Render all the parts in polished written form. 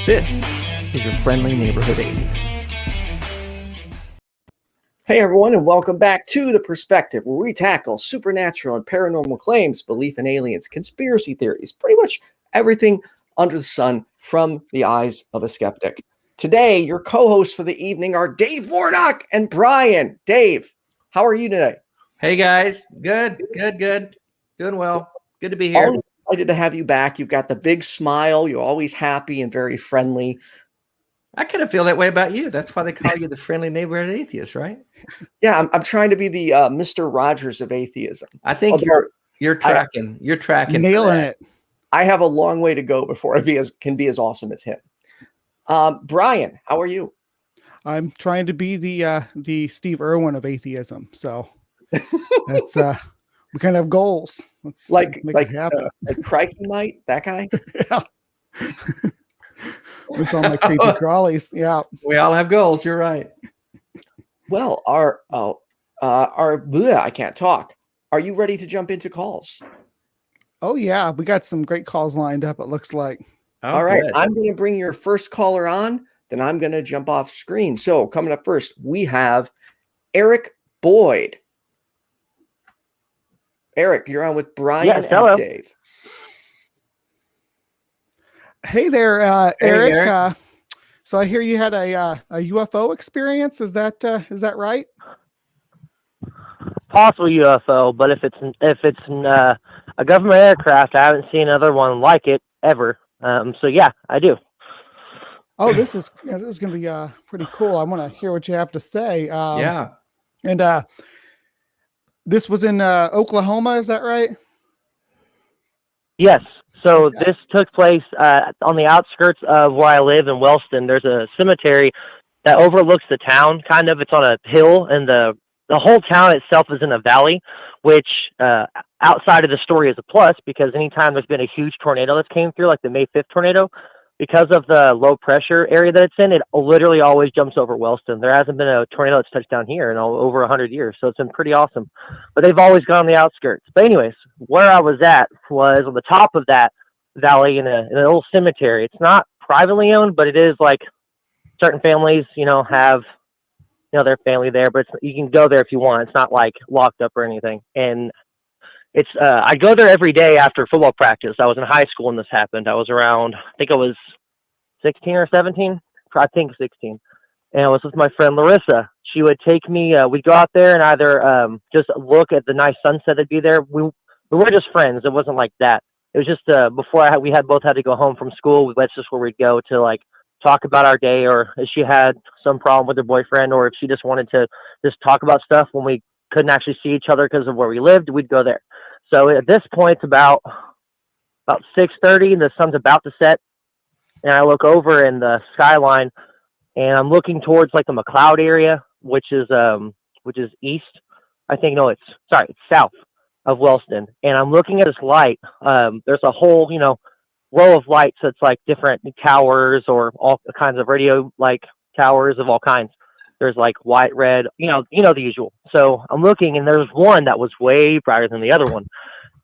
This is your friendly neighborhood atheist. Hey everyone, and welcome back to The Perspective, where we tackle supernatural and paranormal claims, belief in aliens, conspiracy theories, pretty much everything under the sun from the eyes of a skeptic. Today, your co-hosts for the evening are Dave Warnock and Brian. Dave, how are you today? Hey guys, good. Doing well. Good to be here. Always excited to have you back. You've got the big smile. You're always happy and very friendly. I kind of feel that way about you. That's why they call you the friendly neighborhood atheist, right? Yeah, I'm trying to be the Mr. Rogers of atheism. I think you're tracking. You're tracking. Nailing it. I have a long way to go before I can be as awesome as him. Brian, how are you? I'm trying to be the Steve Irwin of atheism. So that's we kind of have goals. Let's make it happen. Like Crikey Mite, that guy. Yeah. With all my creepy crawlies. Yeah. We all have goals. You're right. Well, I can't talk. Are you ready to jump into calls? Oh yeah, we got some great calls lined up. It looks like. All right, good. I'm going to bring your first caller on. Then I'm going to jump off screen. So coming up first, we have Eric Boyd. Eric, you're on with Brian and Dave. Hey there, Eric. So I hear you had a UFO experience. Is that right? Possible UFO, but if it's a government aircraft, I haven't seen another one like it ever. So yeah, I do. Oh, this is going to be pretty cool. I want to hear what you have to say. Yeah. And this was in Oklahoma, is that right? Yes. So this took place on the outskirts of where I live in Wellston. There's a cemetery that overlooks the town. Kind of, it's on a hill, and the whole town itself is in a valley, which outside of the story is a plus, because anytime there's been a huge tornado that's came through, like the May 5th tornado, because of the low pressure area that it's in, it literally always jumps over Wellston. There hasn't been a tornado that's touched down here in over 100 years, so it's been pretty awesome. But they've always gone on the outskirts. But anyways, where I was at was on the top of that valley in an old cemetery. It's not privately owned, but it is like certain families, have their family there, but you can go there if you want. It's not like locked up or anything. And it's I go there every day after football practice. I was in high school when this happened. I was around, I think I was 16 or 17, I think 16. And I was with my friend Larissa. She would take me, we'd go out there and either just look at the nice sunset that'd be there. We were just friends. It wasn't like that. It was just before we both had to go home from school. That's just where we'd go to like talk about our day, or if she had some problem with her boyfriend, or if she just wanted to just talk about stuff when we couldn't actually see each other because of where we lived, we'd go there. So at this point, it's about 6:30, and the sun's about to set, and I look over in the skyline, and I'm looking towards like the McLeod area, which is east. I think it's south of Wellston, and I'm looking at this light. There's a whole row of lights that's like different towers, or all kinds of radio like towers of all kinds. There's like white, red, the usual. So I'm looking, and there's one that was way brighter than the other one.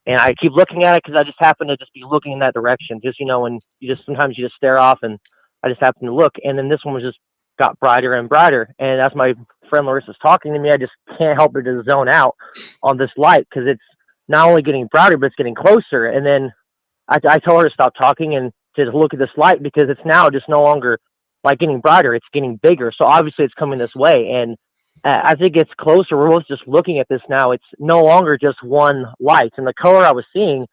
And I keep looking at it because I just happen to just be looking in that direction. Just, when sometimes you just stare off, and I just happen to look. And then this one just got brighter and brighter. And as my friend Larissa's talking to me, I just can't help but to zone out on this light, because it's not only getting brighter, but it's getting closer. And then I told her to stop talking and to look at this light, because it's now just no longer like getting brighter, it's getting bigger. So obviously it's coming this way. And as it gets closer, we're both just looking at this now. It's no longer just one light. And the color I was seeing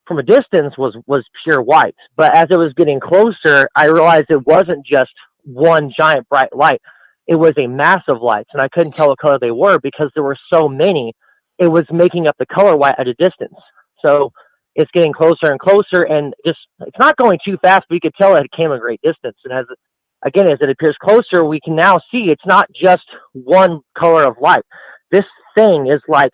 from a distance was pure white. But as it was getting closer, I realized it wasn't just one giant bright light. It was a mass of lights. And I couldn't tell what color they were because there were so many. It was making up the color white at a distance. So it's getting closer and closer, and just, it's not going too fast, but you could tell it came a great distance. And as it appears closer, we can now see it's not just one color of light. This thing is like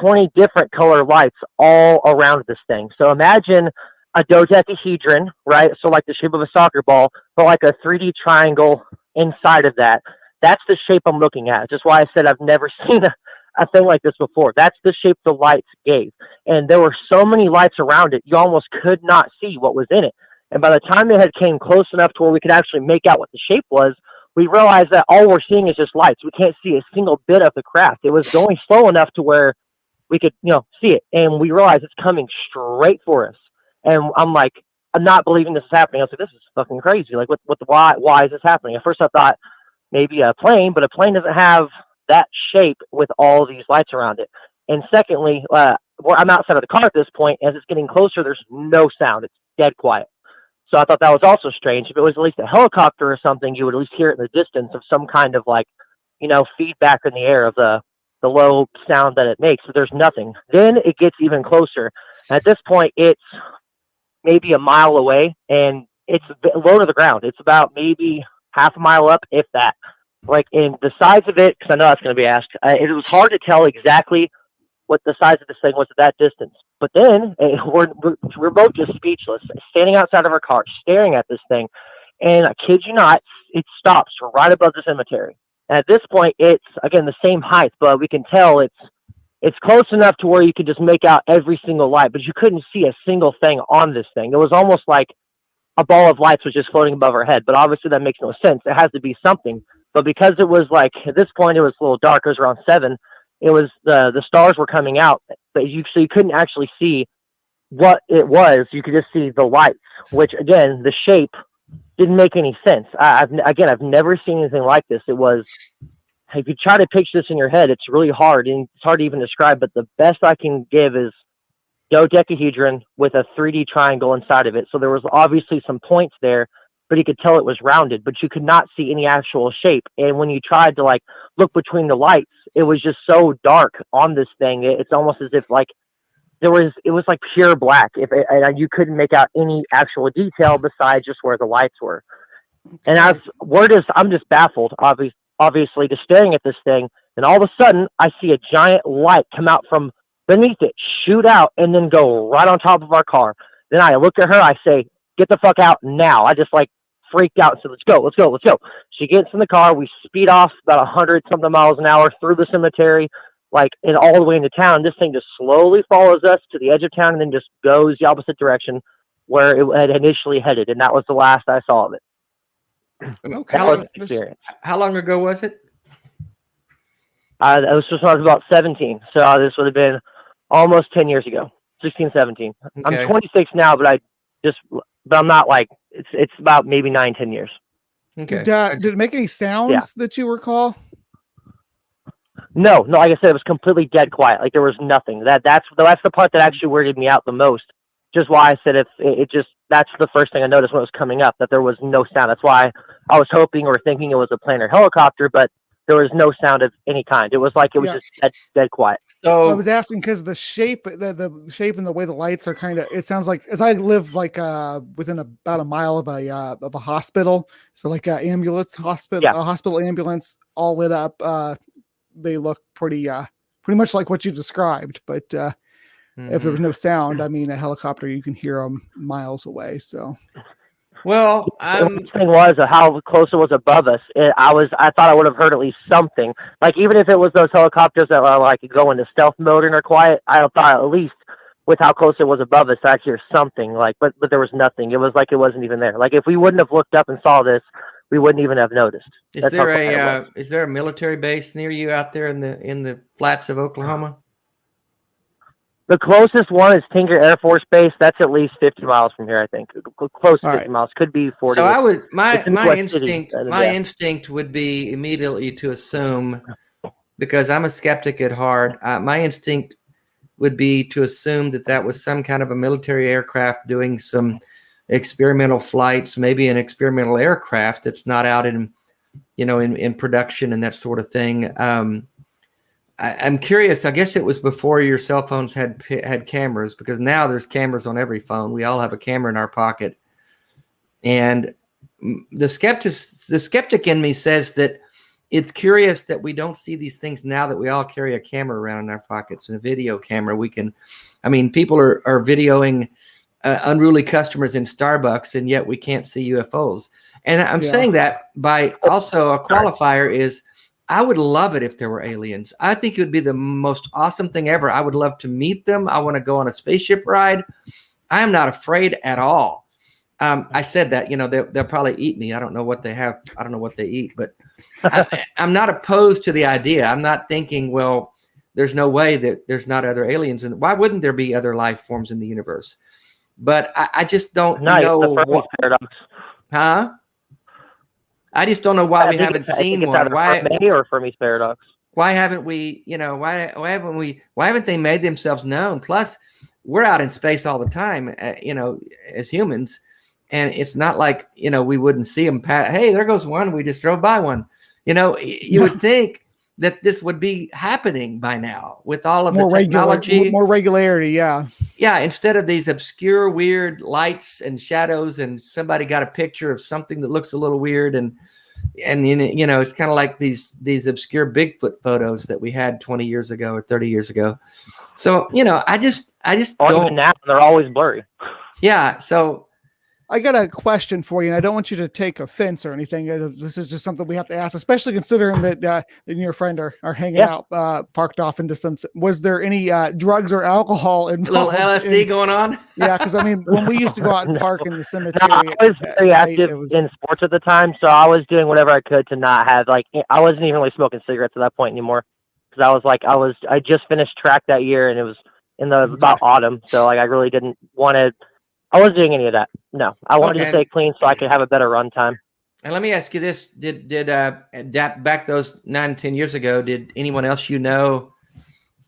20 different color lights all around this thing. So imagine a dodecahedron, right? So like the shape of a soccer ball, but like a 3D triangle inside of that. That's the shape I'm looking at. Just why I said I've never seen a thing like this before. That's the shape the lights gave. And there were so many lights around it, you almost could not see what was in it. And by the time they had came close enough to where we could actually make out what the shape was, we realized that all we're seeing is just lights. We can't see a single bit of the craft. It was going slow enough to where we could, see it. And we realized it's coming straight for us. And I'm like, I'm not believing this is happening. I was like, this is fucking crazy. Like, why is this happening? At first I thought maybe a plane, but a plane doesn't have that shape with all these lights around it. And secondly, I'm outside of the car at this point. As it's getting closer, there's no sound. It's dead quiet. So I thought that was also strange. If it was at least a helicopter or something, you would at least hear it in the distance of some kind of feedback in the air of the low sound that it makes. But there's nothing. Then it gets even closer. At this point, it's maybe a mile away, and it's low to the ground. It's about maybe half a mile up, if that. Like, in the size of it, because I know that's going to be asked, it was hard to tell exactly what the size of this thing was at that distance. But then we're both just speechless, standing outside of our car, staring at this thing. And I kid you not, it stops right above the cemetery. And at this point, it's, again, the same height, but we can tell it's close enough to where you could just make out every single light, but you couldn't see a single thing on this thing. It was almost like a ball of lights was just floating above our head. But obviously that makes no sense. It has to be something. But because it was like, at this point, it was a little dark. It was around 7. It was the stars were coming out, but you couldn't actually see what it was. You could just see the lights, which again, the shape didn't make any sense. I've never seen anything like this. It was, if you try to picture this in your head, it's really hard, and it's hard to even describe, but the best I can give is dodecahedron with a 3D triangle inside of it. So there was obviously some points there, but you could tell it was rounded, but you could not see any actual shape. And when you tried to look between the lights, it was just so dark on this thing. It's almost as if it was like pure black. And you couldn't make out any actual detail besides just where the lights were. And I'm just baffled, obviously, just staring at this thing. And all of a sudden I see a giant light come out from beneath it, shoot out, and then go right on top of our car. Then I look at her, I say, get the fuck out now. I just freaked out and said, let's go. She gets in the car. We speed off about 100 something miles an hour through the cemetery, and all the way into town. This thing just slowly follows us to the edge of town and then just goes the opposite direction where it had initially headed. And that was the last I saw of it. Okay. How long ago was it? It was just when I was about 17. So this would have been almost 10 years ago, 16, 17. Okay. I'm 26 now, but I'm not it's about maybe 9-10 years. Okay. Did it make any sounds that you recall? No. Like I said, it was completely dead quiet. Like there was nothing. That's the part that actually weirded me out the most. Just why I said that's the first thing I noticed when it was coming up, that there was no sound. That's why I was hoping or thinking it was a plane or helicopter, but there was no sound of any kind. It was just dead quiet. So I was asking because the shape, the shape and the way the lights are it sounds like, as I live within about a mile of a hospital. So a hospital ambulance all lit up. They look pretty much like what you described, but if there was no sound, I mean, a helicopter, you can hear them miles away. So. Well, the thing was how close it was above us. I thought I would have heard at least something. Even if it was those helicopters that are go into stealth mode and are quiet, I thought at least with how close it was above us, I'd hear something. But there was nothing. It was it wasn't even there. If we wouldn't have looked up and saw this, we wouldn't even have noticed. Is there a military base near you out there in the flats of Oklahoma? The closest one is Tinker Air Force Base. That's at least 50 miles from here, I think. Close to 50 miles. Could be 40. So I would my instinct would be immediately to assume, because I'm a skeptic at heart, my instinct would be to assume that was some kind of a military aircraft doing some experimental flights, maybe an experimental aircraft that's not out in production and that sort of thing. I'm curious. I guess it was before your cell phones had cameras, because now there's cameras on every phone. We all have a camera in our pocket. And the skeptic in me says that it's curious that we don't see these things now that we all carry a camera around in our pockets and a video camera. People are videoing unruly customers in Starbucks, and yet we can't see UFOs. And I'm saying that by also a qualifier is I would love it if there were aliens. I think it would be the most awesome thing ever. I would love to meet them. I want to go on a spaceship ride. I am not afraid at all. I said that, they'll probably eat me. I don't know what they have. I don't know what they eat, but I'm not opposed to the idea. I'm not thinking, well, there's no way that there's not other aliens. And why wouldn't there be other life forms in the universe? But I just don't know what paradox. Huh? I just don't know why we haven't seen one. Why or Fermi's paradox? Why haven't we? Why haven't they made themselves known? Plus, we're out in space all the time. As humans, and it's not like we wouldn't see them. Hey, there goes one. We just drove by one. You would think that this would be happening by now with all of the technology, more regularity. Yeah. Yeah. Instead of these obscure, weird lights and shadows, and somebody got a picture of something that looks a little weird, and it's kind of like these obscure Bigfoot photos that we had 20 years ago or 30 years ago. So I just don't. Now they're always blurry. Yeah. So I got a question for you, and I don't want you to take offense or anything. This is just something we have to ask, especially considering that you and your friend are hanging out, parked off into some. Was there any drugs or alcohol involved? A little LSD going on? Yeah, because when we used to go out and park in the cemetery, I was very active in sports at the time, so I was doing whatever I could to not have I wasn't even really smoking cigarettes at that point anymore, because I just finished track that year, and it was in the about autumn, so I really didn't want to. I wasn't doing any of that. No, I wanted to stay clean so I could have a better run time. And let me ask you this: Did back those 9-10 years ago? Did anyone else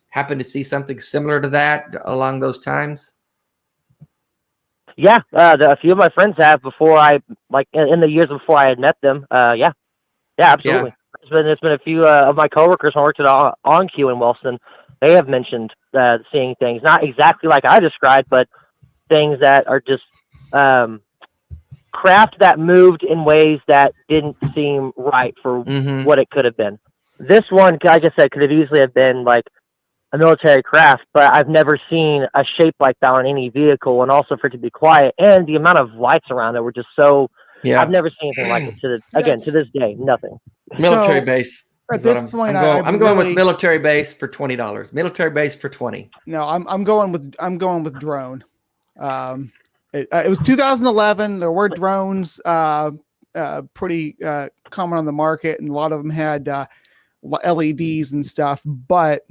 happen to see something similar to that along those times? Yeah, a few of my friends have before in the years before I had met them. Yeah, absolutely. Yeah. There's been a few of my coworkers who worked at OnQ in Wellston. They have mentioned seeing things, not exactly like I described, but things that are just craft that moved in ways that didn't seem right for what it could have been. This one, like I said, could have easily have been like a military craft, but I've never seen a shape like that on any vehicle, and also for it to be quiet, and the amount of lights around it were just so. Yeah. I've never seen anything like it to this day. Nothing. Military base. At this point, I'm going with military base for $20. Military base for $20. No, I'm going with drone. It was 2011. There were drones pretty common on the market, and a lot of them had LEDs and stuff, but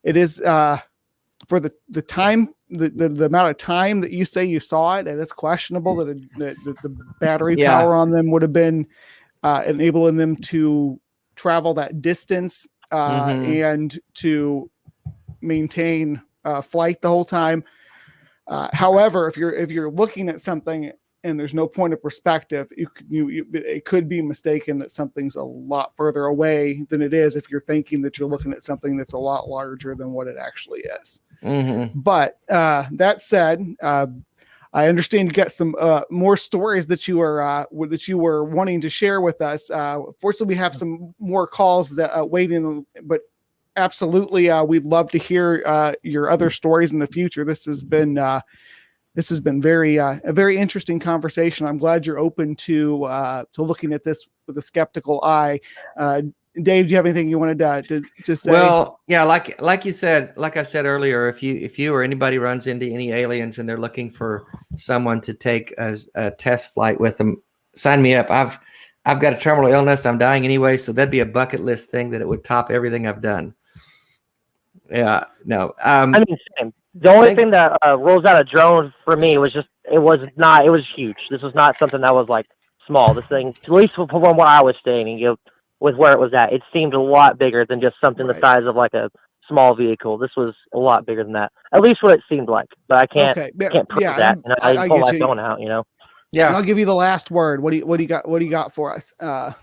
it is for the time, the amount of time that you say you saw it, and it's questionable that the battery power on them would have been enabling them to travel that distance and to maintain flight the whole time. However, if you're looking at something and there's no point of perspective, it could be mistaken that something's a lot further away than it is if you're thinking that you're looking at something that's a lot larger than what it actually is. But that said, I understand you got some more stories that you were wanting to share with us. Fortunately, we have some more calls that waiting, but absolutely, we'd love to hear your other stories in the future. This has been a very interesting conversation. I'm glad you're open to looking at this with a skeptical eye. Dave, do you have anything you wanted to say? Well, yeah, like I said earlier, if you or anybody runs into any aliens and they're looking for someone to take a test flight with them, sign me up. I've got a terminal illness. I'm dying anyway, so that'd be a bucket list thing that it would top everything I've done. Yeah, no. Same. The only thing that rolls out a drone for me was it was huge. This was not something that was like small. This thing, at least from where I was staying, with where it was at, it seemed a lot bigger than just something the size of like a small vehicle. This was a lot bigger than that. At least what it seemed like. But I can't prove that. I pull my phone out, Yeah. And I'll give you the last word. What do you got for us? For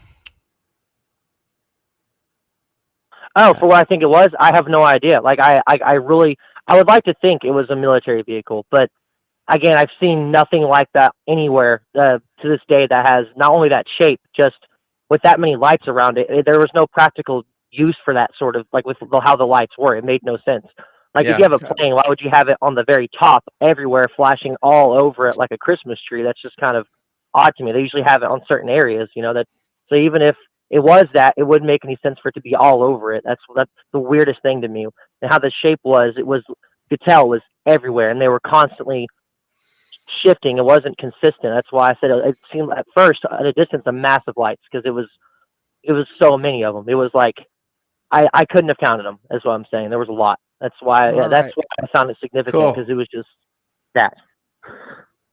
what I think it was, I have no idea. Like I would like to think it was a military vehicle, but again, I've seen nothing like that anywhere to this day that has not only that shape, just with that many lights around it. There was no practical use for that sort of, like with how the lights were. It made no sense. Like if you have a plane, why would you have it on the very top everywhere, flashing all over it like a Christmas tree? That's just kind of odd to me. They usually have it on certain areas, you know. That so even if it was that, it wouldn't make any sense for it to be all over it. That's the weirdest thing to me. And how the shape was, you could tell it was everywhere, and they were constantly shifting. It wasn't consistent. That's why I said it seemed at first at a distance a massive lights, because it was so many of them. It was like I couldn't have counted them. Is what I'm saying. There was a lot. That's why why I found it significant, because it was just that.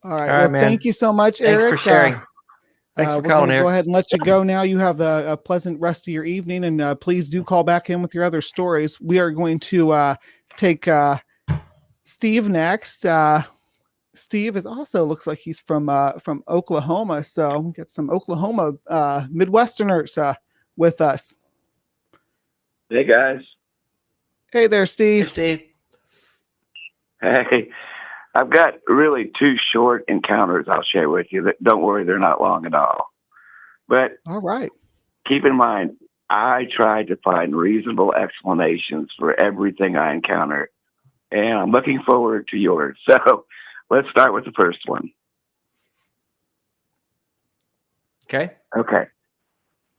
All right. Well, man. Thank you so much, Eric. Thanks for sharing. Thanks for calling, Eric. Go ahead and let you go now. You have a pleasant rest of your evening, and please do call back in with your other stories. We are going to take Steve next. Steve is also looks like he's from Oklahoma, so we get some Oklahoma Midwesterners with us. Hey guys. Hey there, Steve. Hey, Steve. Hey, I've got really 2 short encounters I'll share with you. Don't worry, they're not long at all. But all right, keep in mind, I try to find reasonable explanations for everything I encounter, and I'm looking forward to yours. So let's start with the first one. Okay.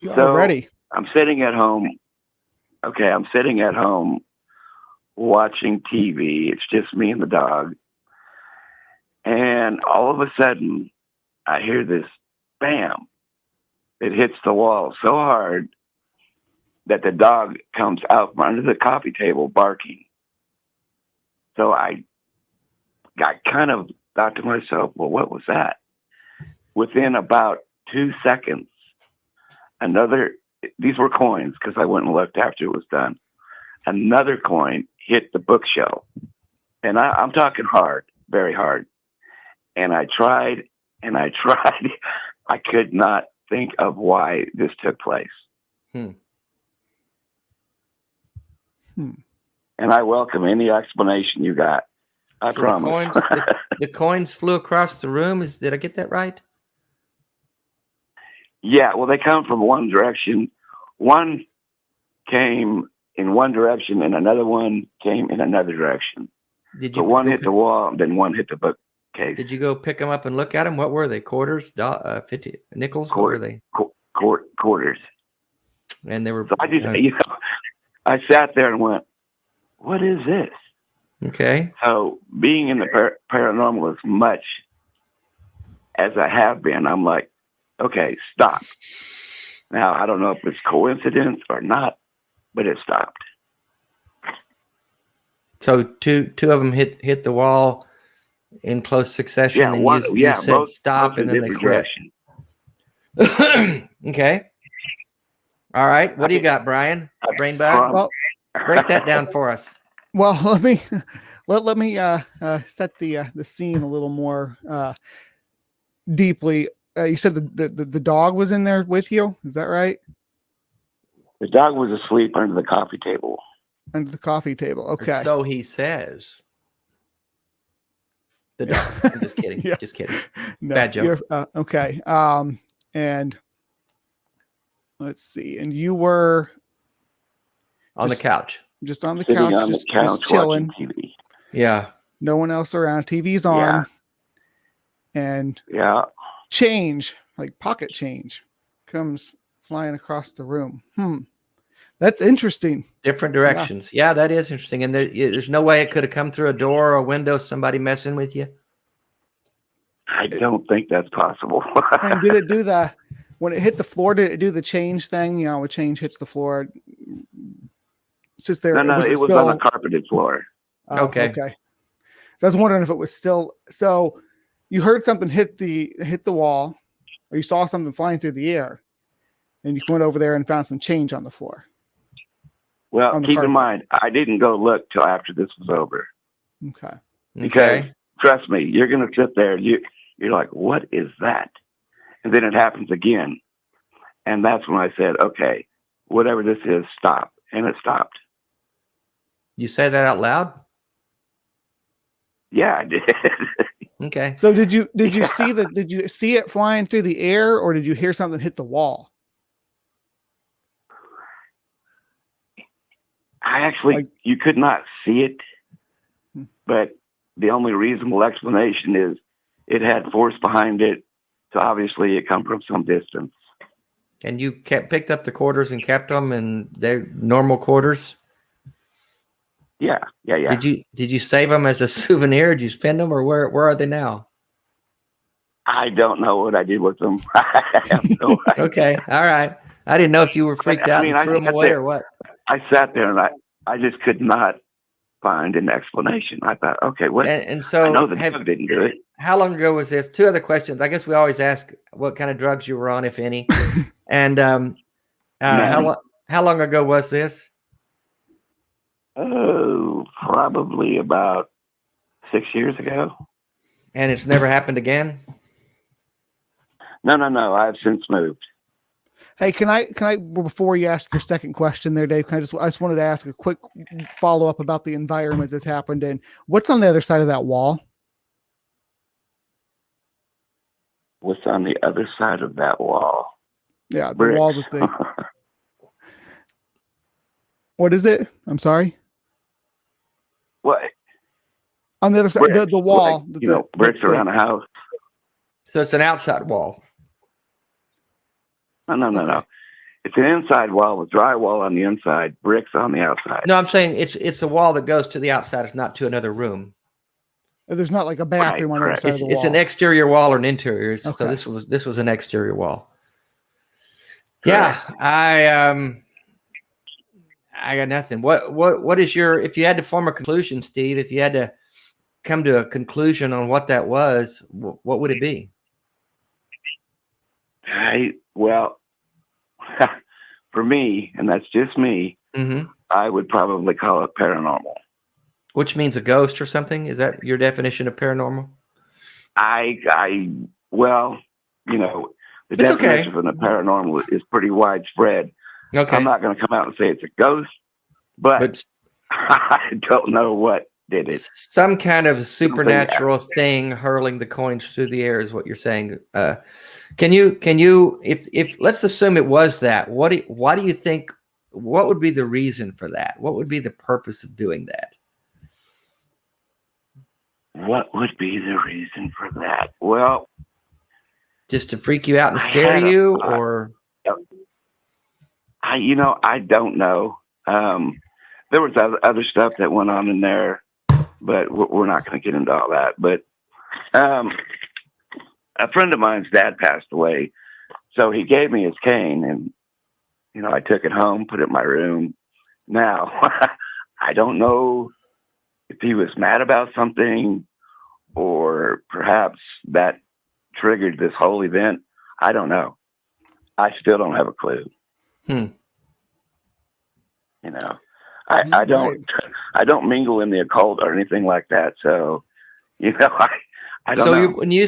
So ready. I'm sitting at home. I'm sitting at home watching TV. It's just me and the dog. And all of a sudden, I hear this bam. It hits the wall so hard that the dog comes out from under the coffee table barking. So I kind of thought to myself, well, what was that? Within about 2 seconds, these were coins, because I went and looked after it was done. Another coin hit the bookshelf. And I'm talking hard, very hard. And I tried. I could not think of why this took place. And I welcome any explanation you got. I promise. The coins flew across the room. Did I get that right? Yeah, well, they come from one direction. One came in one direction, and another one came in another direction. So one hit the wall, and then one hit the bookcase. Did you go pick them up and look at them? What were they? Quarters? 50 nickels? What were they? Quarters. And they were. So I sat there and went, "What is this?" Okay. So being in the paranormal as much as I have been, I'm like, okay, stop. Now, I don't know if it's coincidence or not, but it stopped. So two of them hit the wall in close succession. Yeah, and you said both, stop, both and then they quit. Direction. Okay. All right. What do you got, Brian? BrainBug? Well, break that down for us. Well, let me set the scene a little more deeply. You said the dog was in there with you. Is that right? The dog was asleep under the coffee table. Under the coffee table. Okay. So he says. The dog. I'm just kidding. Yeah. Just kidding. No, bad joke. Okay. And let's see. And you were on the couch. Just on the Sitting couch. on the couch just chilling. TV. Yeah. No one else around. TV's on. Yeah. And change, like pocket change, comes flying across the room. That's interesting. Different directions. Yeah, that is interesting. And there's no way it could have come through a door or a window, somebody messing with you? I don't think that's possible. And did it do when it hit the floor, did it do the change thing? You know, a change hits the floor. It's just there. No, it was on a carpeted floor. Okay. So I was wondering if it was still. So you heard something hit the wall, or you saw something flying through the air, and you went over there and found some change on the floor. Well, keep in mind, I didn't go look till after this was over. Okay. Because trust me, you're going to sit there. You're like, what is that? And then it happens again, and that's when I said, okay, whatever this is, stop, and it stopped. You say that out loud? Yeah, I did. Okay. So did you see it flying through the air, or did you hear something hit the wall? I actually, you could not see it. But the only reasonable explanation is it had force behind it. So obviously it come from some distance. And you picked up the quarters and kept them in their normal quarters? Yeah. Did you save them as a souvenir? Did you spend them, or where are they now? I don't know what I did with them. I have no idea. Okay, all right. I didn't know if you were freaked out and threw them away or what. I sat there and I just could not find an explanation. I thought, okay, what? And so I know the drug didn't do it. How long ago was this? Two other questions. I guess we always ask what kind of drugs you were on, if any. And how long ago was this? Oh, probably about 6 years ago. And it's never happened again? No. I've since moved. Hey, can I before you ask your second question there, Dave, I just wanted to ask a quick follow-up about the environment that's happened in. What's on the other side of that wall? What's on the other side of that wall? Yeah, the Bricks. wall with the What is it? I'm sorry. What? On the other side, Bricks. the wall. Like, bricks around the house. So it's an outside wall. No. It's an inside wall with drywall on the inside, bricks on the outside. No, I'm saying it's a wall that goes to the outside. It's not to another room. There's not like a bathroom on the other side of the wall. It's an exterior wall or an interior. Okay. So this was an exterior wall. Correct. Yeah, I got nothing. What is your, if you had to form a conclusion, Steve, if you had to come to a conclusion on what that was, what would it be? Well, for me, and that's just me, I would probably call it paranormal. Which means a ghost or something? Is that your definition of paranormal? Well, the definition of the paranormal is pretty widespread. Okay. I'm not going to come out and say it's a ghost, but I don't know what did it. Some kind of supernatural thing hurling the coins through the air is what you're saying. Can you, if let's assume it was that, why do you think, what would be the reason for that? What would be the purpose of doing that? What would be the reason for that? Well, just to freak you out and scare you, or? I don't know. There was other stuff that went on in there, but we're not going to get into all that. But a friend of mine's dad passed away, so he gave me his cane, and I took it home, put it in my room. Now, I don't know if he was mad about something, or perhaps that triggered this whole event. I don't know. I still don't have a clue. I don't mingle in the occult or anything like that. So, I don't know. So when you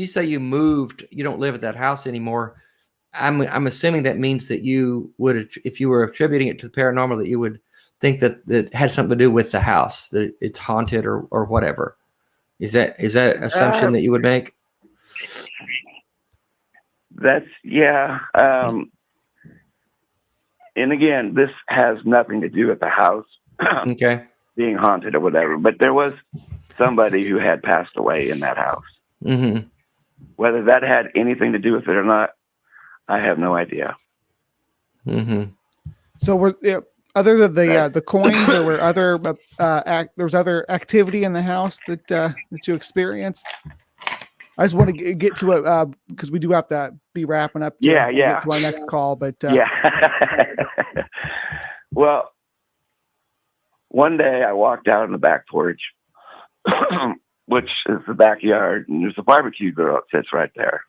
say you moved, you don't live at that house anymore. I'm assuming that means that you would, if you were attributing it to the paranormal, that you would think that it had something to do with the house, that it's haunted or whatever. Is that assumption that you would make? That's and again, this has nothing to do with the house being haunted or whatever, but there was somebody who had passed away in that house. Whether that had anything to do with it or not, I have no idea. So other than the coins, there were other there was other activity in the house that you experienced. I just want to get to it because we do have to be wrapping up. Get to our next call, but Well, one day I walked out on the back porch, which is the backyard, and there's a barbecue grill that sits right there.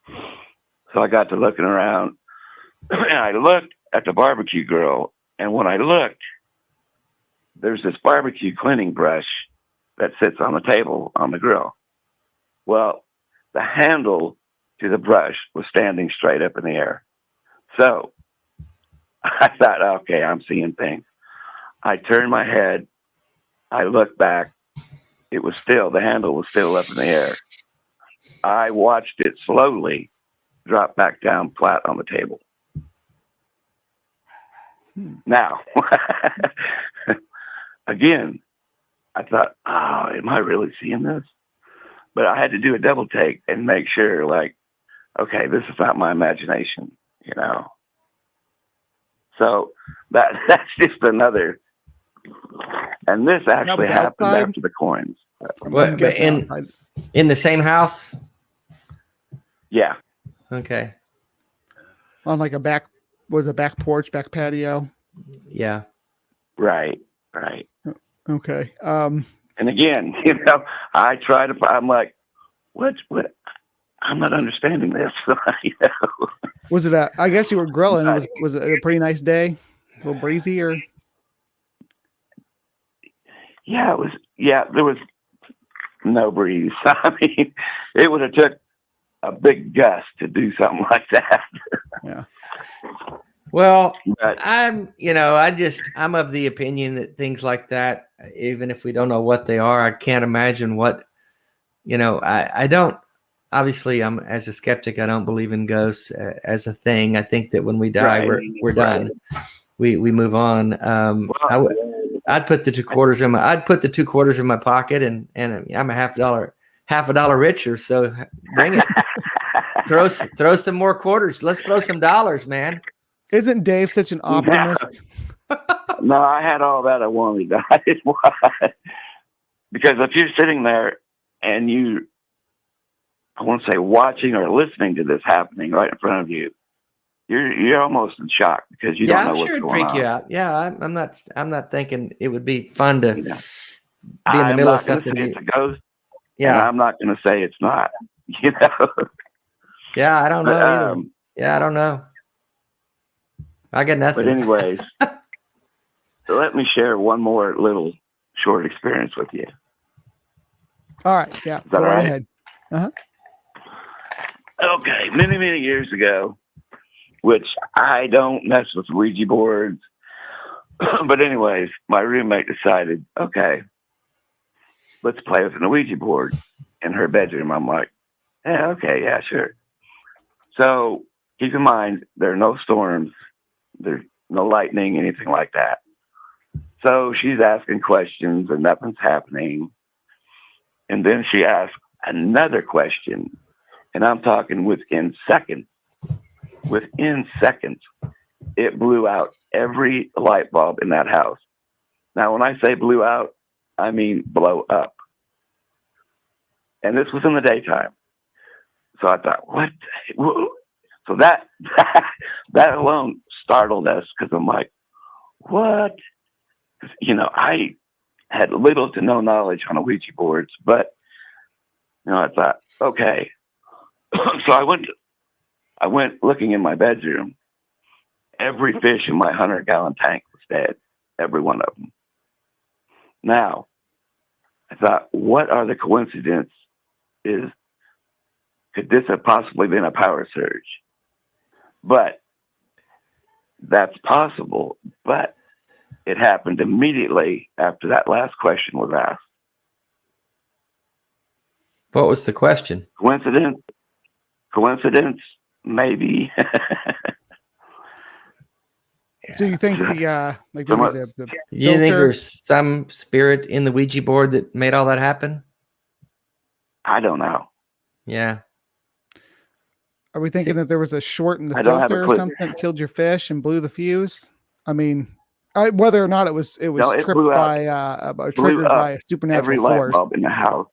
So I got to looking around, and I looked at the barbecue grill, and when I looked, there's this barbecue cleaning brush that sits on the table on the grill. Well, the handle to the brush was standing straight up in the air. So I thought, okay, I'm seeing things. I turned my head. I looked back. The handle was still up in the air. I watched it slowly drop back down flat on the table. Now, again, I thought, oh, am I really seeing this? But I had to do a double take and make sure, like, okay, this is not my imagination, you know. So that's just another. And this actually happened after the coins. What, in the same house? Yeah. Okay. On like a back porch, back patio. Yeah. Right. Okay. And again, you know, I'm like, what? I'm not understanding this. You know? Was it I guess you were grilling. Was it a pretty nice day? A little breezy or? Yeah, it was. Yeah, there was no breeze. I mean, it would have took a big gust to do something like that. Yeah. Well, I'm of the opinion that things like that, even if we don't know what they are, I can't imagine what, I don't, obviously as a skeptic, I don't believe in ghosts as a thing. I think that when we die, we're done. We move on. I'd put the $2 in my pocket and I'm a half a dollar richer. So bring it, throw some more quarters. Let's throw some dollars, man. Isn't Dave such an optimist? No, I had all that I wanted. I didn't want, because if you're sitting there and I want to say watching or listening to this happening right in front of you, you're almost in shock because you don't know what's going on. I'm sure it'd freak you out. Yeah, I'm not thinking it would be fun to be in the middle of something. It's a ghost. Yeah, and I'm not going to say it's not. You know. Yeah, I don't know either. Yeah, I don't know. I got nothing. But anyways, let me share one more little short experience with you. All right. Yeah. Go right ahead. Uh-huh. Okay. Many, many years ago, which I don't mess with Ouija boards. But anyways, my roommate decided, okay, let's play with an Ouija board in her bedroom. I'm like, yeah, okay, yeah, sure. So keep in mind, there are no storms. There's no lightning, anything like that. So she's asking questions and nothing's happening. And then she asks another question. And I'm talking within seconds. Within seconds, it blew out every light bulb in that house. Now, when I say blew out, I mean blow up. And this was in the daytime. So I thought, what? So that alone startled us because I'm like, what? I had little to no knowledge on Ouija boards, but I thought, okay. So I went looking in my bedroom. Every fish in my 100-gallon tank was dead, every one of them. Now, I thought, what are the coincidences? Could this have possibly been a power surge? But that's possible, but it happened immediately after that last question was asked. What was the question? Coincidence? Maybe. So you think do you think there's some spirit in the Ouija board that made all that happen? I don't know. Yeah. Are we thinking that there was a short in the filter or something that killed your fish and blew the fuse? I mean, whether or not it was triggered by a supernatural every force. light bulb in the house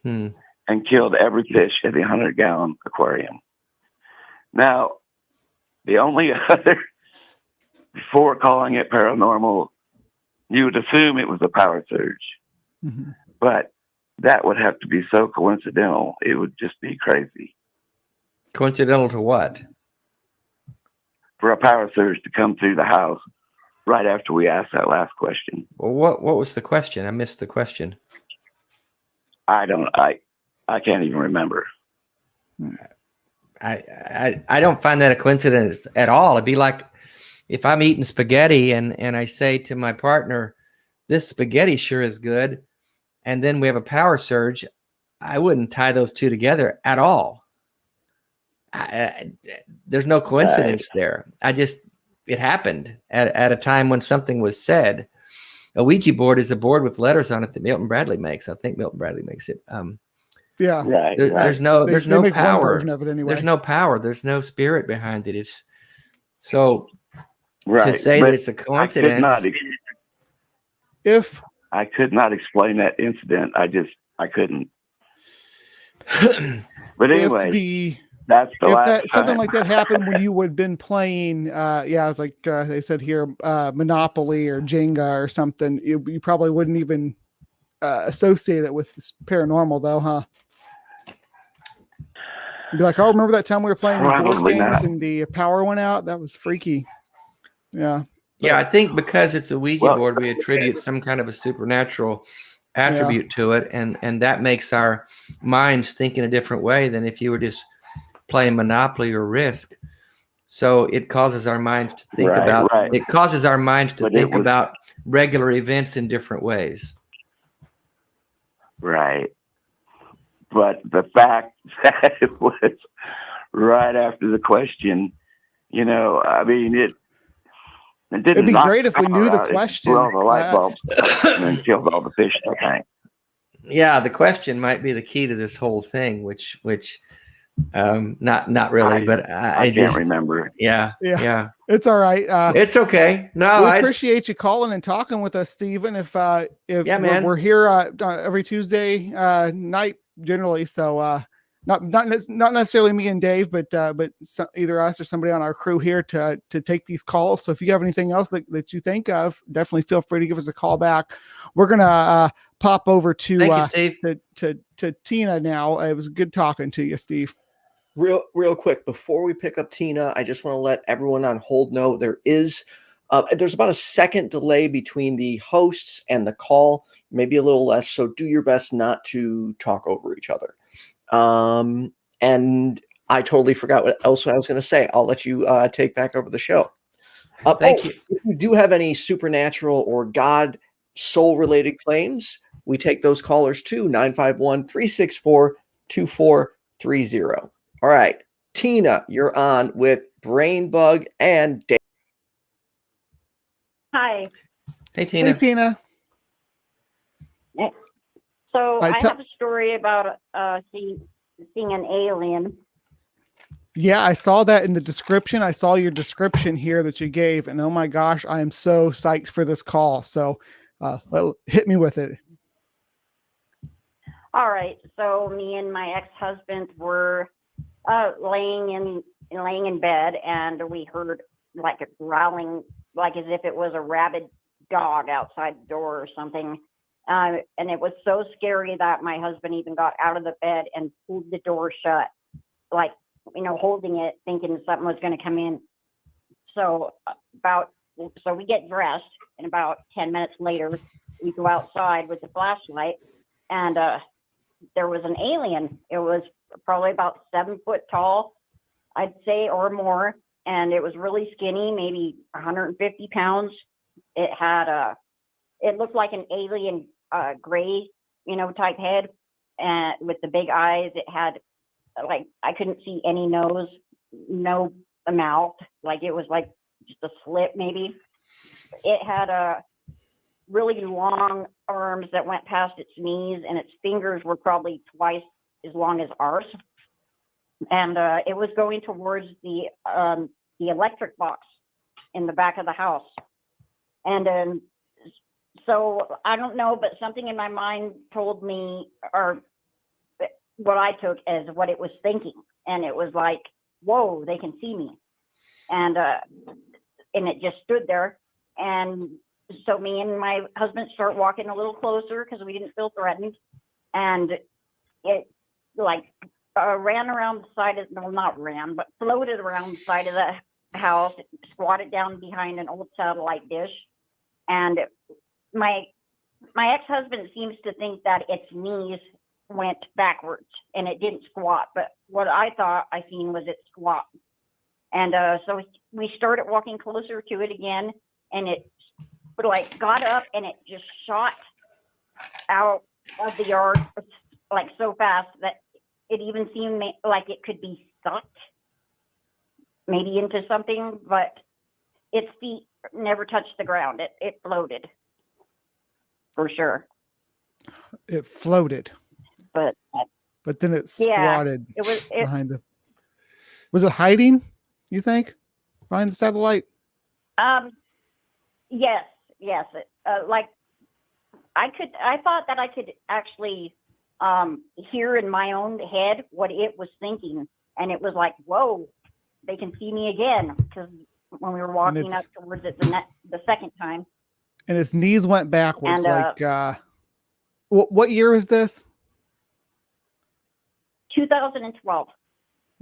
and killed every fish in the 100-gallon aquarium. Now, the only other, before calling it paranormal, you would assume it was a power surge. Mm-hmm. But that would have to be so coincidental. It would just be crazy. Coincidental to what? For a power surge to come through the house right after we asked that last question. Well, what was the question? I missed the question. I can't even remember. I don't find that a coincidence at all. It'd be like if I'm eating spaghetti and I say to my partner, this spaghetti sure is good, and then we have a power surge, I wouldn't tie those two together at all. There's no coincidence there. It happened at a time when something was said. A Ouija board is a board with letters on it that Milton Bradley makes. I think Milton Bradley makes it. Yeah. Right. There's no They make one power. version of it anyway. There's no power. There's no spirit behind it. It's so Right. to say But that it's a coincidence. I could not explain that incident. I couldn't. But anyway, that's the last time. Something like that happened when you would have been playing, it's like they said here, Monopoly or Jenga or something, you probably wouldn't even associate it with this paranormal, though, huh? You'd be like, oh, remember that time we were playing board games and the power went out? That was freaky. Yeah. Yeah, I think because it's a Ouija board, we attribute some kind of a supernatural attribute to it, and that makes our minds think in a different way than if you were just playing Monopoly or Risk. So it causes our minds to think it causes our minds to think about regular events in different ways. Right. But the fact that it was right after the question, I mean, it'd be great if we knew the question. Well, the light bulbs and then killed all the fish in the tank. Yeah, the question might be the key to this whole thing, which not really, but I can't just remember. Yeah. It's all right. It's okay. No, we appreciate you calling and talking with us, Stephen. We're here every Tuesday night generally, so not necessarily me and Dave, but either us or somebody on our crew here to take these calls. So if you have anything else that you think of, definitely feel free to give us a call back. We're gonna pop over to Thank you, Steve. to Tina now. It was good talking to you, Steve. Real quick, before we pick up Tina, I just want to let everyone on hold know there's about a second delay between the hosts and the call, maybe a little less. So do your best not to talk over each other. And I totally forgot what else I was going to say. I'll let you take back over the show. Thank you. If you do have any supernatural or God soul related claims, we take those callers too. 951-364-2430. All right, Tina, you're on with BrainBug and Dave. Hi. Hey, Tina. Hey, Tina. So I have a story about seeing an alien. Yeah, I saw that in the description. I saw your description here that you gave, and oh my gosh, I am so psyched for this call. So hit me with it. All right. So me and my ex-husband were laying in bed, and we heard like a growling, like as if it was a rabid dog outside the door or something. And it was so scary that my husband even got out of the bed and pulled the door shut, like, holding it, thinking something was going to come in. So we get dressed, and about 10 minutes later, we go outside with the flashlight, and there was an alien. It was probably about 7 foot tall, I'd say, or more. And it was really skinny, maybe 150 pounds. It had it looked like an alien gray, type head, and with the big eyes. It had, like, I couldn't see any nose, no mouth. Like, it was like just a slit maybe. It had really long arms that went past its knees, and its fingers were probably twice as long as ours. And it was going towards the electric box in the back of the house. And so I don't know, but something in my mind told me, or what I took as what it was thinking. And it was like, whoa, they can see me. And it just stood there. And so me and my husband start walking a little closer because we didn't feel threatened. And it ran around the side of, well, not ran, but floated around the side of the house, squatted down behind an old satellite dish. And my ex-husband seems to think that its knees went backwards and it didn't squat, but what I thought I seen was it squat. And so we started walking closer to it again, and it got up and it just shot out of the yard like so fast that it even seemed like it could be stuck maybe into something, but its feet never touched the ground. It floated. for sure. It floated, But then it yeah, squatted it was. behind the. Was it hiding? You think behind the satellite? Yes. Like I thought that I could actually hear in my own head what it was thinking, and it was like, whoa, they can see me again, because when we were walking up towards it the second time, and its knees went backwards. And, what year is this? 2012.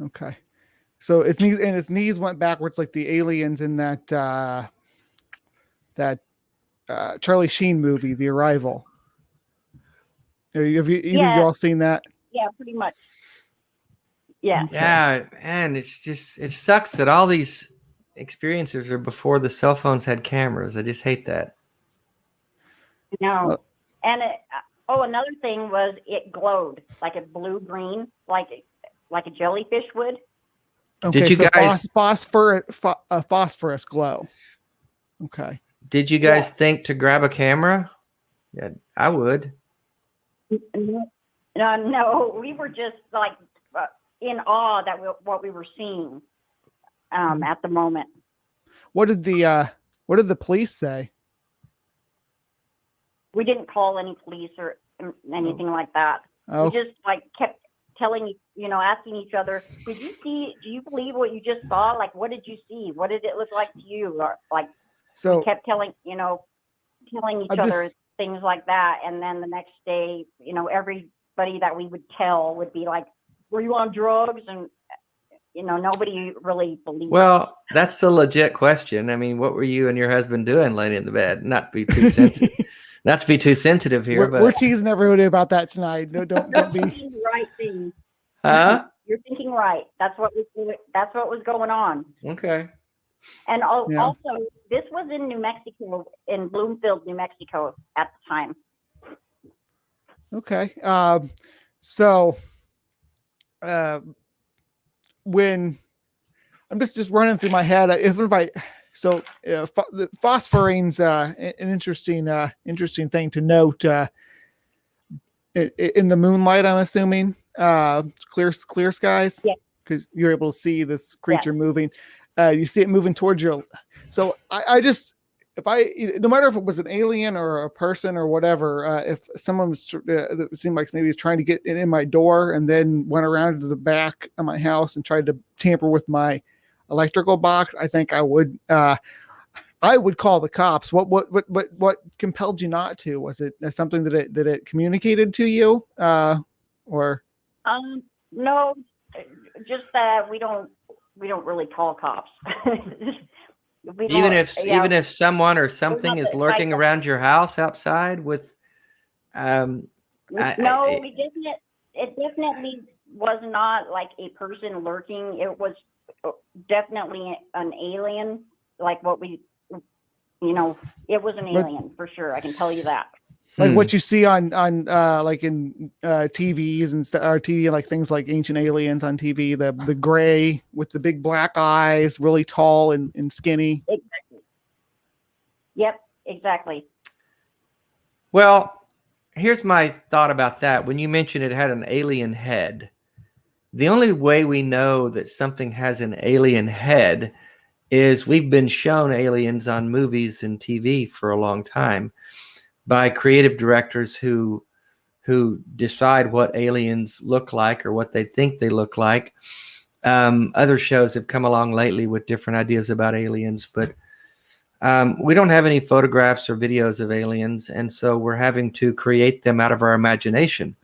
Okay, so its knees went backwards like the aliens in that Charlie Sheen movie, The Arrival. Have either of you all seen that? Yeah, pretty much. Yeah. Yeah, and it sucks that all these experiences are before the cell phones had cameras. I just hate that. No. And another thing was it glowed like a blue-green, like a jellyfish would. Okay, did you guys phosphorus glow? Okay. Did you guys think to grab a camera? Yeah, I would. No, we were just like in awe that what we were seeing at the moment. What did the police say? We didn't call any police or anything like that. Oh. We just like kept telling, asking each other, do you believe what you just saw? Like, what did you see? What did it look like to you? Or like, so we kept telling each other things like that. And then the next day, everybody that we would tell would be like, were you on drugs? And, nobody really believed. Well, that's the legit question. I mean, what were you and your husband doing laying in the bed? Not to be too sensitive. Not to be too sensitive here, but we're teasing everybody about that tonight. No, don't be. Thinking the right thing. Huh? You're thinking right. That's what was going on. Okay. And also, this was in New Mexico, in Bloomfield, New Mexico, at the time. Okay. So, when I'm just running through my head, the phosphoring's an interesting thing to note. In the moonlight, I'm assuming, clear skies, because you're able to see this creature moving. You see it moving towards you. So no matter if it was an alien or a person or whatever, if someone it seemed like maybe was trying to get in my door and then went around to the back of my house and tried to tamper with my electrical box, I think I would call the cops. What compelled you not to? Was it something that it communicated to you, or? No, just that we don't really call cops. Even if someone or something is lurking around your house outside with, we didn't. It definitely was not like a person lurking. It was definitely an alien, like what we, it was an alien for sure. I can tell you that. Like what you see on like in TVs and TV, like things like Ancient Aliens on TV, the gray with the big black eyes, really tall and skinny. Exactly. Yep, exactly. Well, here's my thought about that. When you mentioned it had an alien head, the only way we know that something has an alien head is we've been shown aliens on movies and TV for a long time by creative directors who decide what aliens look like or what they think they look like. Other shows have come along lately with different ideas about aliens, but we don't have any photographs or videos of aliens, and so we're having to create them out of our imagination,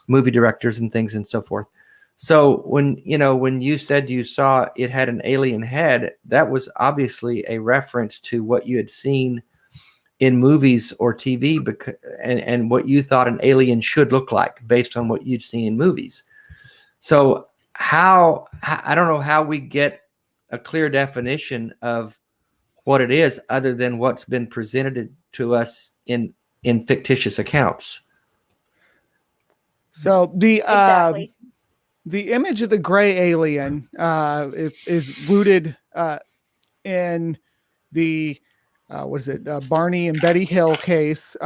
movie directors and things and so forth. So when you said you saw it had an alien head, that was obviously a reference to what you had seen in movies or TV, and what you thought an alien should look like based on what you'd seen in movies. So I don't know how we get a clear definition of what it is other than what's been presented to us in fictitious accounts. So Exactly. the image of the gray alien is rooted in the Barney and Betty Hill case,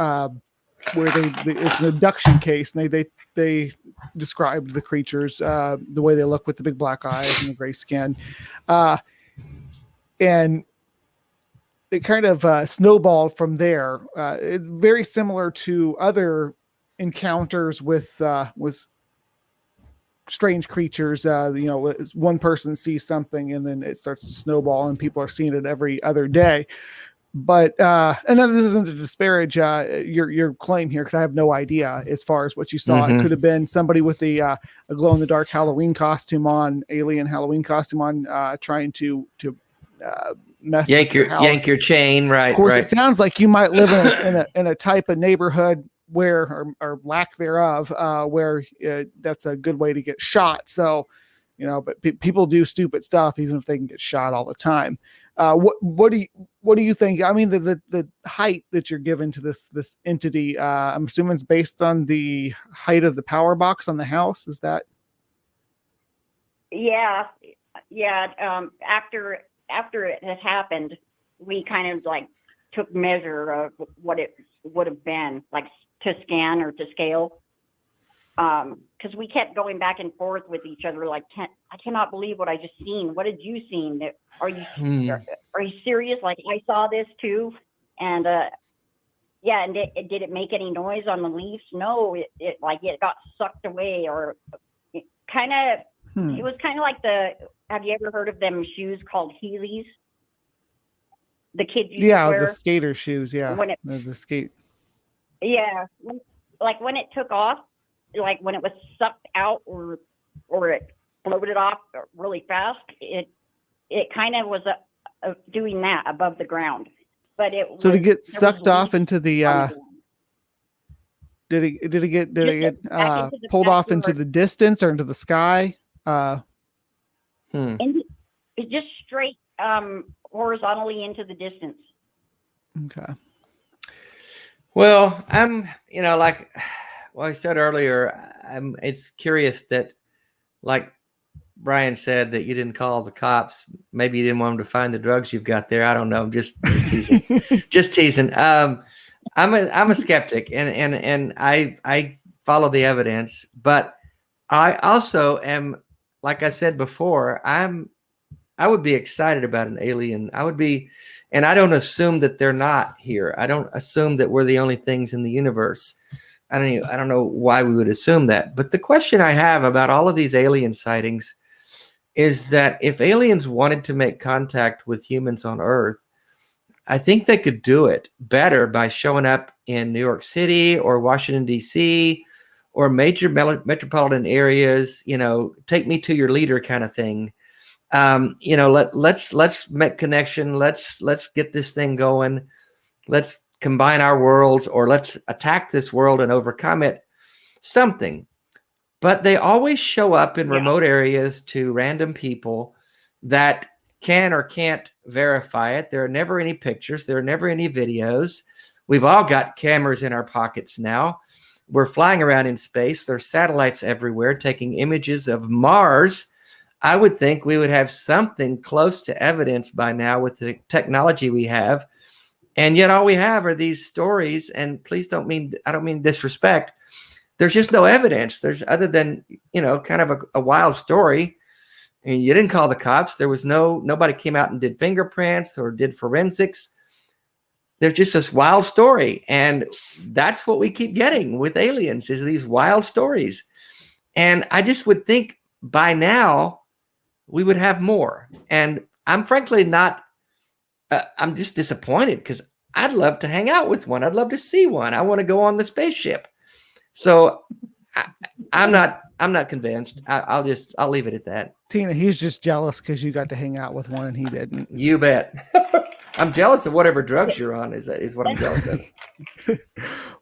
where it's an abduction case, and they described the creatures, the way they look with the big black eyes and the gray skin, and it kind of snowballed from there. Very similar to other encounters with strange creatures. One person sees something and then it starts to snowball, and people are seeing it every other day. But and this isn't to disparage your claim here, because I have no idea as far as what you saw. It could have been somebody with a glow in the dark Halloween costume on, alien Halloween costume on, trying to mess yank with your house. Yank your chain, right? Of course, right. It sounds like you might live in a type of neighborhood where, or lack thereof, where that's a good way to get shot. So, but people do stupid stuff even if they can get shot all the time. What do you think? I mean, the height that you're given to this entity, I'm assuming it's based on the height of the power box on the house. Is that? Yeah. After it had happened, we kind of like took measure of what it would have been, like to scan or to scale. Because we kept going back and forth with each other, like, I cannot believe what I just seen. What did you seen? Are you serious? Like, I saw this too. And and did it make any noise on the leaves? No, it got sucked away, or it kind of. It was kind of like have you ever heard of them shoes called Heelys? The kids used to wear? The skater shoes. Yeah, the skate. Yeah, like when it took off, like when it was sucked out or it floated off really fast, it kind of was doing that above the ground. But to get sucked off into the. Did it get pulled off into the distance or into the sky? It just straight horizontally into the distance. Okay. Well, like I said earlier, it's curious that, like Brian said, that you didn't call the cops. Maybe you didn't want them to find the drugs you've got there. I don't know. Just teasing. Just teasing. I'm a skeptic, and I follow the evidence, but I also am, like I said before, I would be excited about an alien. I would be, and I don't assume that they're not here. I don't assume that we're the only things in the universe. I don't know why we would assume that. But the question I have about all of these alien sightings is that if aliens wanted to make contact with humans on Earth, I think they could do it better by showing up in New York City or Washington, D.C., or major metropolitan areas, take me to your leader kind of thing. Let's make connection. Let's get this thing going. Let's combine our worlds, or let's attack this world and overcome it. Something. But they always show up in remote areas to random people that can or can't verify it. There are never any pictures. There are never any videos. We've all got cameras in our pockets now. We're flying around in space. There's satellites everywhere taking images of Mars. I would think we would have something close to evidence by now with the technology we have. And yet all we have are these stories. And I don't mean disrespect. There's just no evidence. There's, other than, kind of a wild story. And you didn't call the cops. There was nobody came out and did fingerprints or did forensics. There's just this wild story. And that's what we keep getting with aliens, is these wild stories. And I just would think by now we would have more. And I'm frankly not, I'm just disappointed, because I'd love to hang out with one. I'd love to see one. I want to go on the spaceship. So I'm not convinced. I'll leave it at that. Tina, he's just jealous because you got to hang out with one and he didn't. You bet. I'm jealous of whatever drugs you're on. Is what I'm jealous of.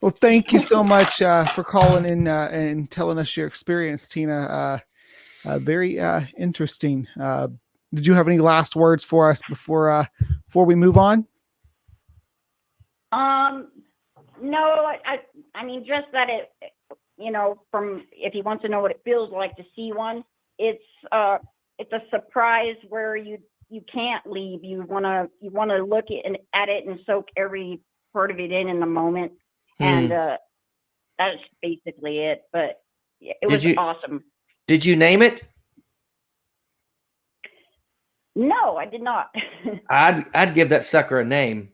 Well, thank you so much for calling in and telling us your experience, Tina. Very interesting. Did you have any last words for us before we move on? No, I mean, just that it, from, if he wants to know what it feels like to see one, it's a surprise where you can't leave. You want to look at it and soak every part of it in the moment. And that's basically it. But it was awesome. Did you name it? No, I did not. I'd give that sucker a name.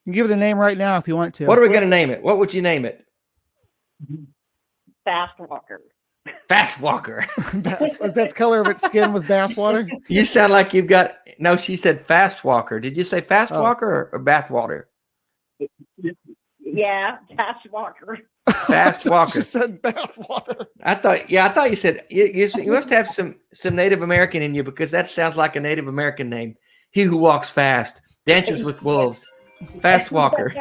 You can give it a name right now if you want to. What are we going to name it? What would you name it? Fast Walker. Fast Walker. Was that the color of its skin was bathwater? You sound like you've got. No, she said Fast Walker. Did you say Fast Walker or Bathwater? Yeah, Fast Walker. Fast Walker. She said bathwater. I thought you said you must have some Native American in you, because that sounds like a Native American name. He who walks fast, dances with wolves. Fast Walker.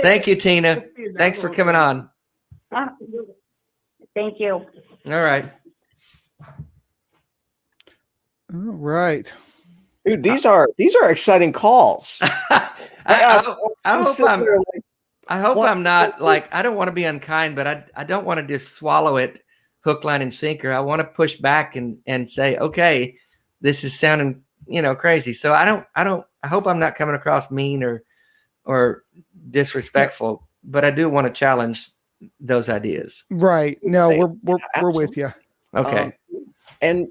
Thank you, Tina. Thanks for coming on. Thank you. All right. All right. Dude, these are exciting calls. I hope I'm not like, I don't want to be unkind, but I don't want to just swallow it hook, line, and sinker. I want to push back and say, okay, this is sounding, crazy. So I hope I'm not coming across mean or disrespectful, but I do want to challenge those ideas. Right. No, we're with you. Okay. And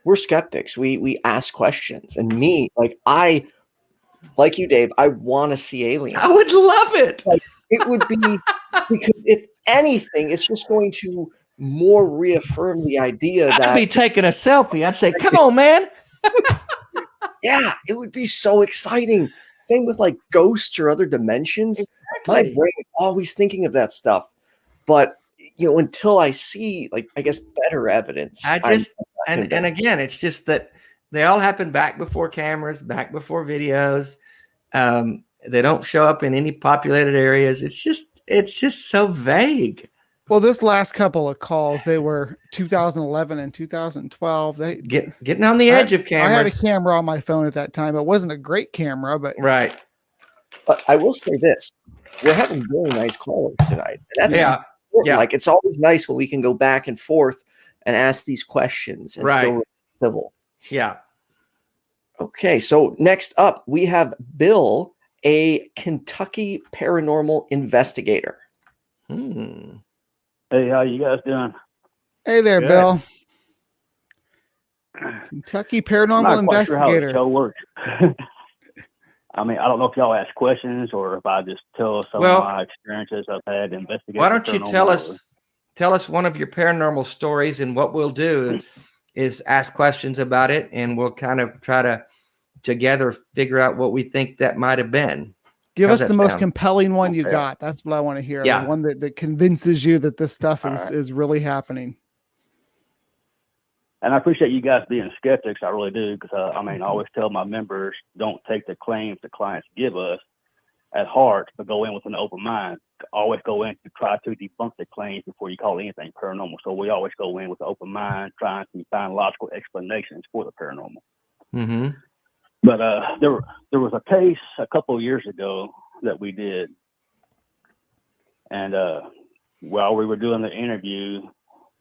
we're skeptics. We ask questions, and me, like you, Dave, I want to see aliens. I would love it. It would be, because if anything, it's just going to more reaffirm the idea that I'd be taking a selfie. I'd say, come on, man. Yeah, it would be so exciting. Same with ghosts or other dimensions. Exactly. My brain is always thinking of that stuff. But until I see I guess better evidence. And again, it's just that they all happen back before cameras, back before videos. They don't show up in any populated areas. It's just so vague. Well, this last couple of calls, they were 2011 and 2012. They getting on the edge of cameras. I had a camera on my phone at that time. It wasn't a great camera, but right. But I will say this: we're having very nice callers tonight. And that's important. It's always nice when we can go back and forth and ask these questions and still remain civil. Yeah. Okay, so next up we have Bill, a Kentucky paranormal investigator. Hey, how you guys doing? Hey there, Bill. Kentucky paranormal investigator. Sure how the show works. I mean, I don't know if y'all ask questions or if I just tell some of my experiences I've had investigating. Why don't you tell us one of your paranormal stories, and what we'll do is ask questions about it, and we'll kind of try to together figure out what we think that might have been. Give us the most compelling one you got. That's what I want to hear. Yeah. The one that convinces you that this stuff is really happening. And I appreciate you guys being skeptics. I really do. Because, I always tell my members, don't take the claims the clients give us at heart, but go in with an open mind. Always go in to try to debunk the claims before you call anything paranormal. So we always go in with an open mind, trying to find logical explanations for the paranormal. Mm-hmm. But there was a case a couple of years ago that we did, and while we were doing the interview,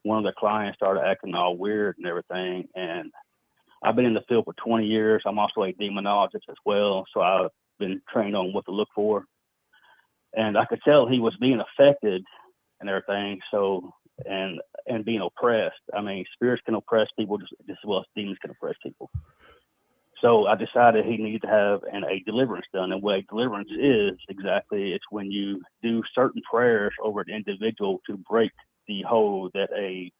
one of the clients started acting all weird and everything. And I've been in the field for 20 years. I'm also a demonologist as well, so I've been trained on what to look for. And I could tell he was being affected and everything. So and being oppressed. I mean, spirits can oppress people just as well as demons can oppress people. So I decided he needed to have a deliverance done. And what a deliverance is exactly, it's when you do certain prayers over an individual to break the hold that a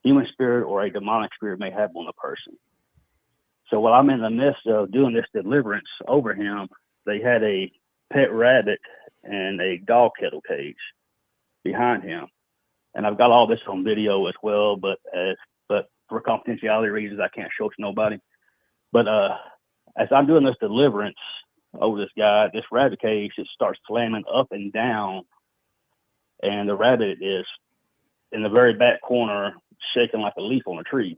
human spirit or a demonic spirit may have on a person. So while I'm in the midst of doing this deliverance over him, they had a pet rabbit and a dog kennel cage behind him. And I've got all this on video as well, but for confidentiality reasons, I can't show it to nobody. But as I'm doing this deliverance over this guy, this rabbit cage just starts slamming up and down. And the rabbit is in the very back corner, shaking like a leaf on a tree.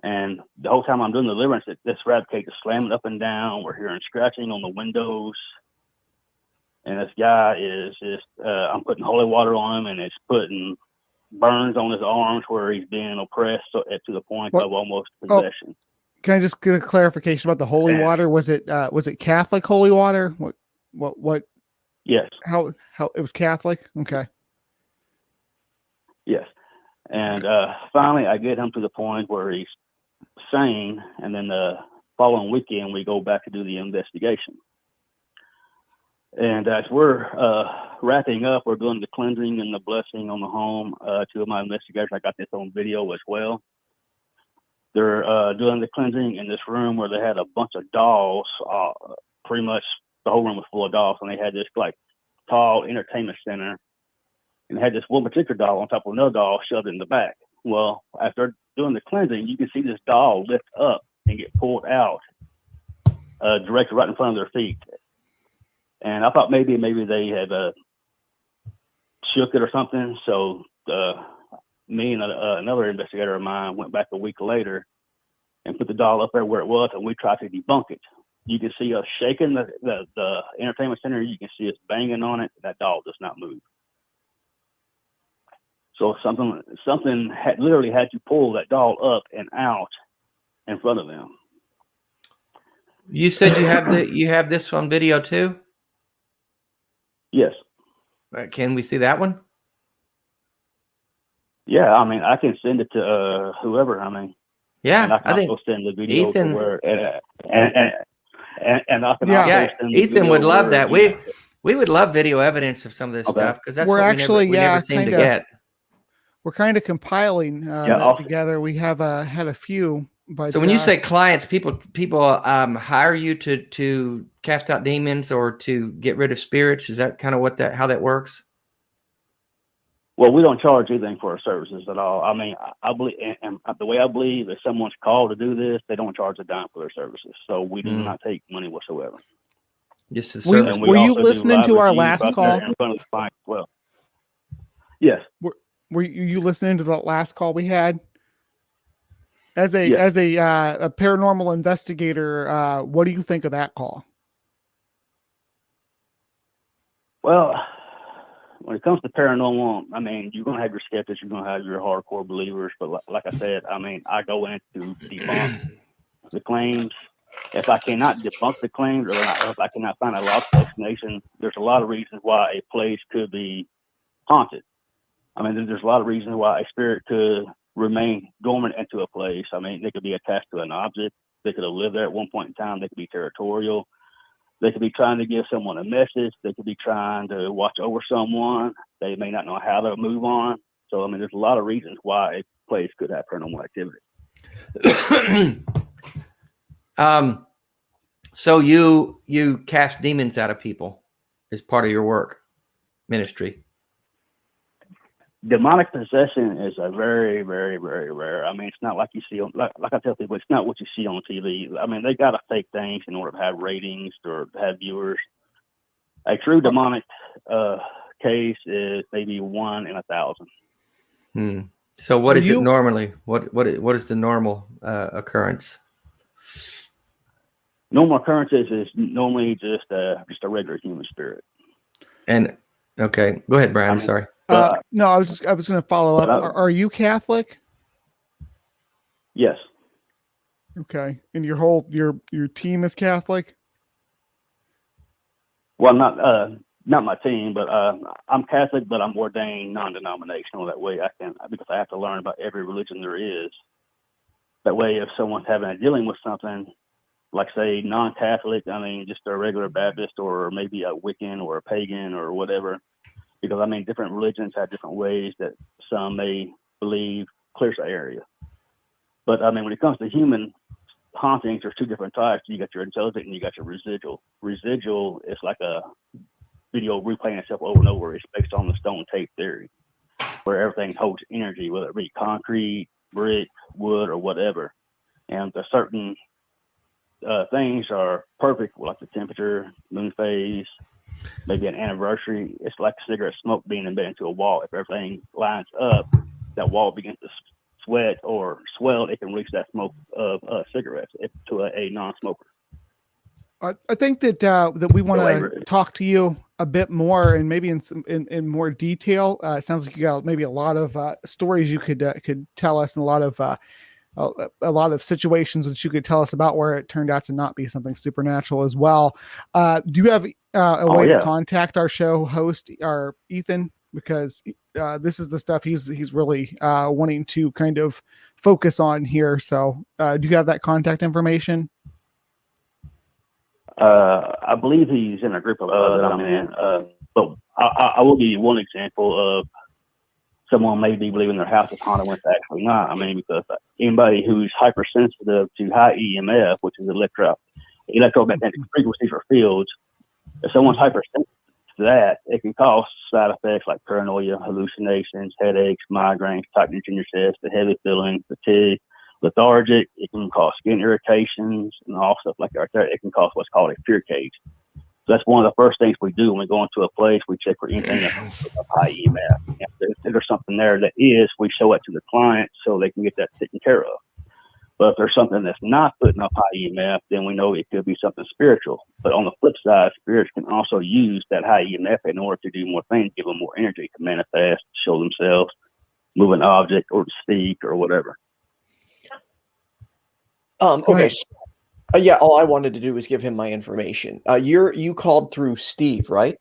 And the whole time I'm doing the deliverance, this rabbit cage is slamming up and down. We're hearing scratching on the windows. And this guy is just, I'm putting holy water on him, and it's putting burns on his arms where he's being oppressed to the point of almost possession. Can I just get a clarification about the holy water? Was it Catholic holy water? What? Yes. How it was Catholic? Okay. Yes. And finally, I get him to the point where he's sane, and then the following weekend, we go back to do the investigation. And as we're wrapping up, we're doing the cleansing and the blessing on the home. Two of my investigators, I got this on video as well. They're doing the cleansing in this room where they had a bunch of dolls. Pretty much the whole room was full of dolls, and they had this like tall entertainment center, and they had this one particular doll on top of another doll shoved in the back. Well, after doing the cleansing, you can see this doll lift up and get pulled out, directly right in front of their feet. And I thought maybe they had shook it or something. So me and another investigator of mine went back a week later and put the doll up there where it was, and we tried to debunk it. You can see us shaking the entertainment center. You can see us banging on it. That doll does not move. So something had literally had to pull that doll up and out in front of them. You said you have this on video too? Yes. Can we see that one? Yeah, I mean, I can send it to whoever. I mean, yeah, I think send the video Ethan, to where, and I can Ethan would love that. We would love video evidence of some of this stuff, because that's what we never seem to get. We're kind of compiling that together. We have had a few. But, so when you say clients, people hire you to cast out demons or to get rid of spirits. Is that kind of how that works? Well, we don't charge anything for our services at all. I mean, I believe, and the way I believe, if someone's called to do this, they don't charge a dime for their services. So we do not take money whatsoever. Just the service. Were you listening to our last call? In front of the client as well. Yes. Were you listening to the last call we had? As a paranormal investigator, what do you think of that call? Well, when it comes to paranormal, I mean, you're going to have your skeptics, you're going to have your hardcore believers. But like I said, I mean, I go in to debunk the claims. If I cannot debunk the claims, or if I cannot find a logical explanation, there's a lot of reasons why a place could be haunted. I mean, there's a lot of reasons why a spirit could remain dormant into a place. I mean, they could be attached to an object. They could have lived there at one point in time. They could be territorial. They could be trying to give someone a message. They could be trying to watch over someone. They may not know how to move on. So, I mean, there's a lot of reasons why a place could have paranormal activity. So you cast demons out of people as part of your work ministry. Demonic possession is a very, very, very rare. I mean, it's not like you see on, like I tell people, it's not what you see on TV. I mean, they got to fake things in order to have ratings or have viewers. A true demonic case is maybe 1 in 1,000. So what is it normally? What is the normal occurrence? Normal occurrences is normally just a regular human spirit. And okay, go ahead, Brian. I'm sorry. No, I was going to follow up. Are you Catholic? Yes. Okay, and your team is Catholic? Well, not my team, but I'm Catholic, but I'm ordained non-denominational. That way, because I have to learn about every religion there is. That way, if someone's dealing with something, like say non-Catholic, I mean just a regular Baptist or maybe a Wiccan or a pagan or whatever. Because, I mean, different religions have different ways that some may believe clears the area. But, I mean, when it comes to human hauntings, there's two different types. You got your intelligent and you got your residual. Residual is like a video replaying itself over and over. It's based on the stone tape theory, where everything holds energy, whether it be concrete, brick, wood, or whatever. And the certain things are perfect, like the temperature, moon phase, maybe an anniversary. It's like cigarette smoke being embedded into a wall. If everything lines up, that wall begins to sweat or swell. It can reach that smoke of cigarettes to a non-smoker. I think that we want to talk to you a bit more and maybe in more detail. It sounds like you got maybe a lot of stories you could tell us and a lot of a lot of situations that you could tell us about where it turned out to not be something supernatural as well. Do you have a way to contact our show host, our Ethan? Because this is the stuff he's really wanting to kind of focus on here. So do you have that contact information? I believe he's in a group of that I'm in. But I will give you one example of someone may be believing their house is haunted when it's actually not. I mean, because anybody who's hypersensitive to high EMF, which is electromagnetic frequency for fields, if someone's hypersensitive to that, it can cause side effects like paranoia, hallucinations, headaches, migraines, tightness in your chest, the heavy feeling, fatigue, lethargic. It can cause skin irritations and all stuff like that. It can cause what's called a fear cage. So that's one of the first things we do when we go into a place. We check for anything that's high EMF. If there's something there that is, we show it to the client so they can get that taken care of. But if there's something that's not putting up high EMF, then we know it could be something spiritual. But on the flip side, spirits can also use that high EMF in order to do more things, give them more energy to manifest, show themselves, move an object, or to speak, or whatever. Okay. Yeah, all I wanted to do was give him my information. You called through Steve, right?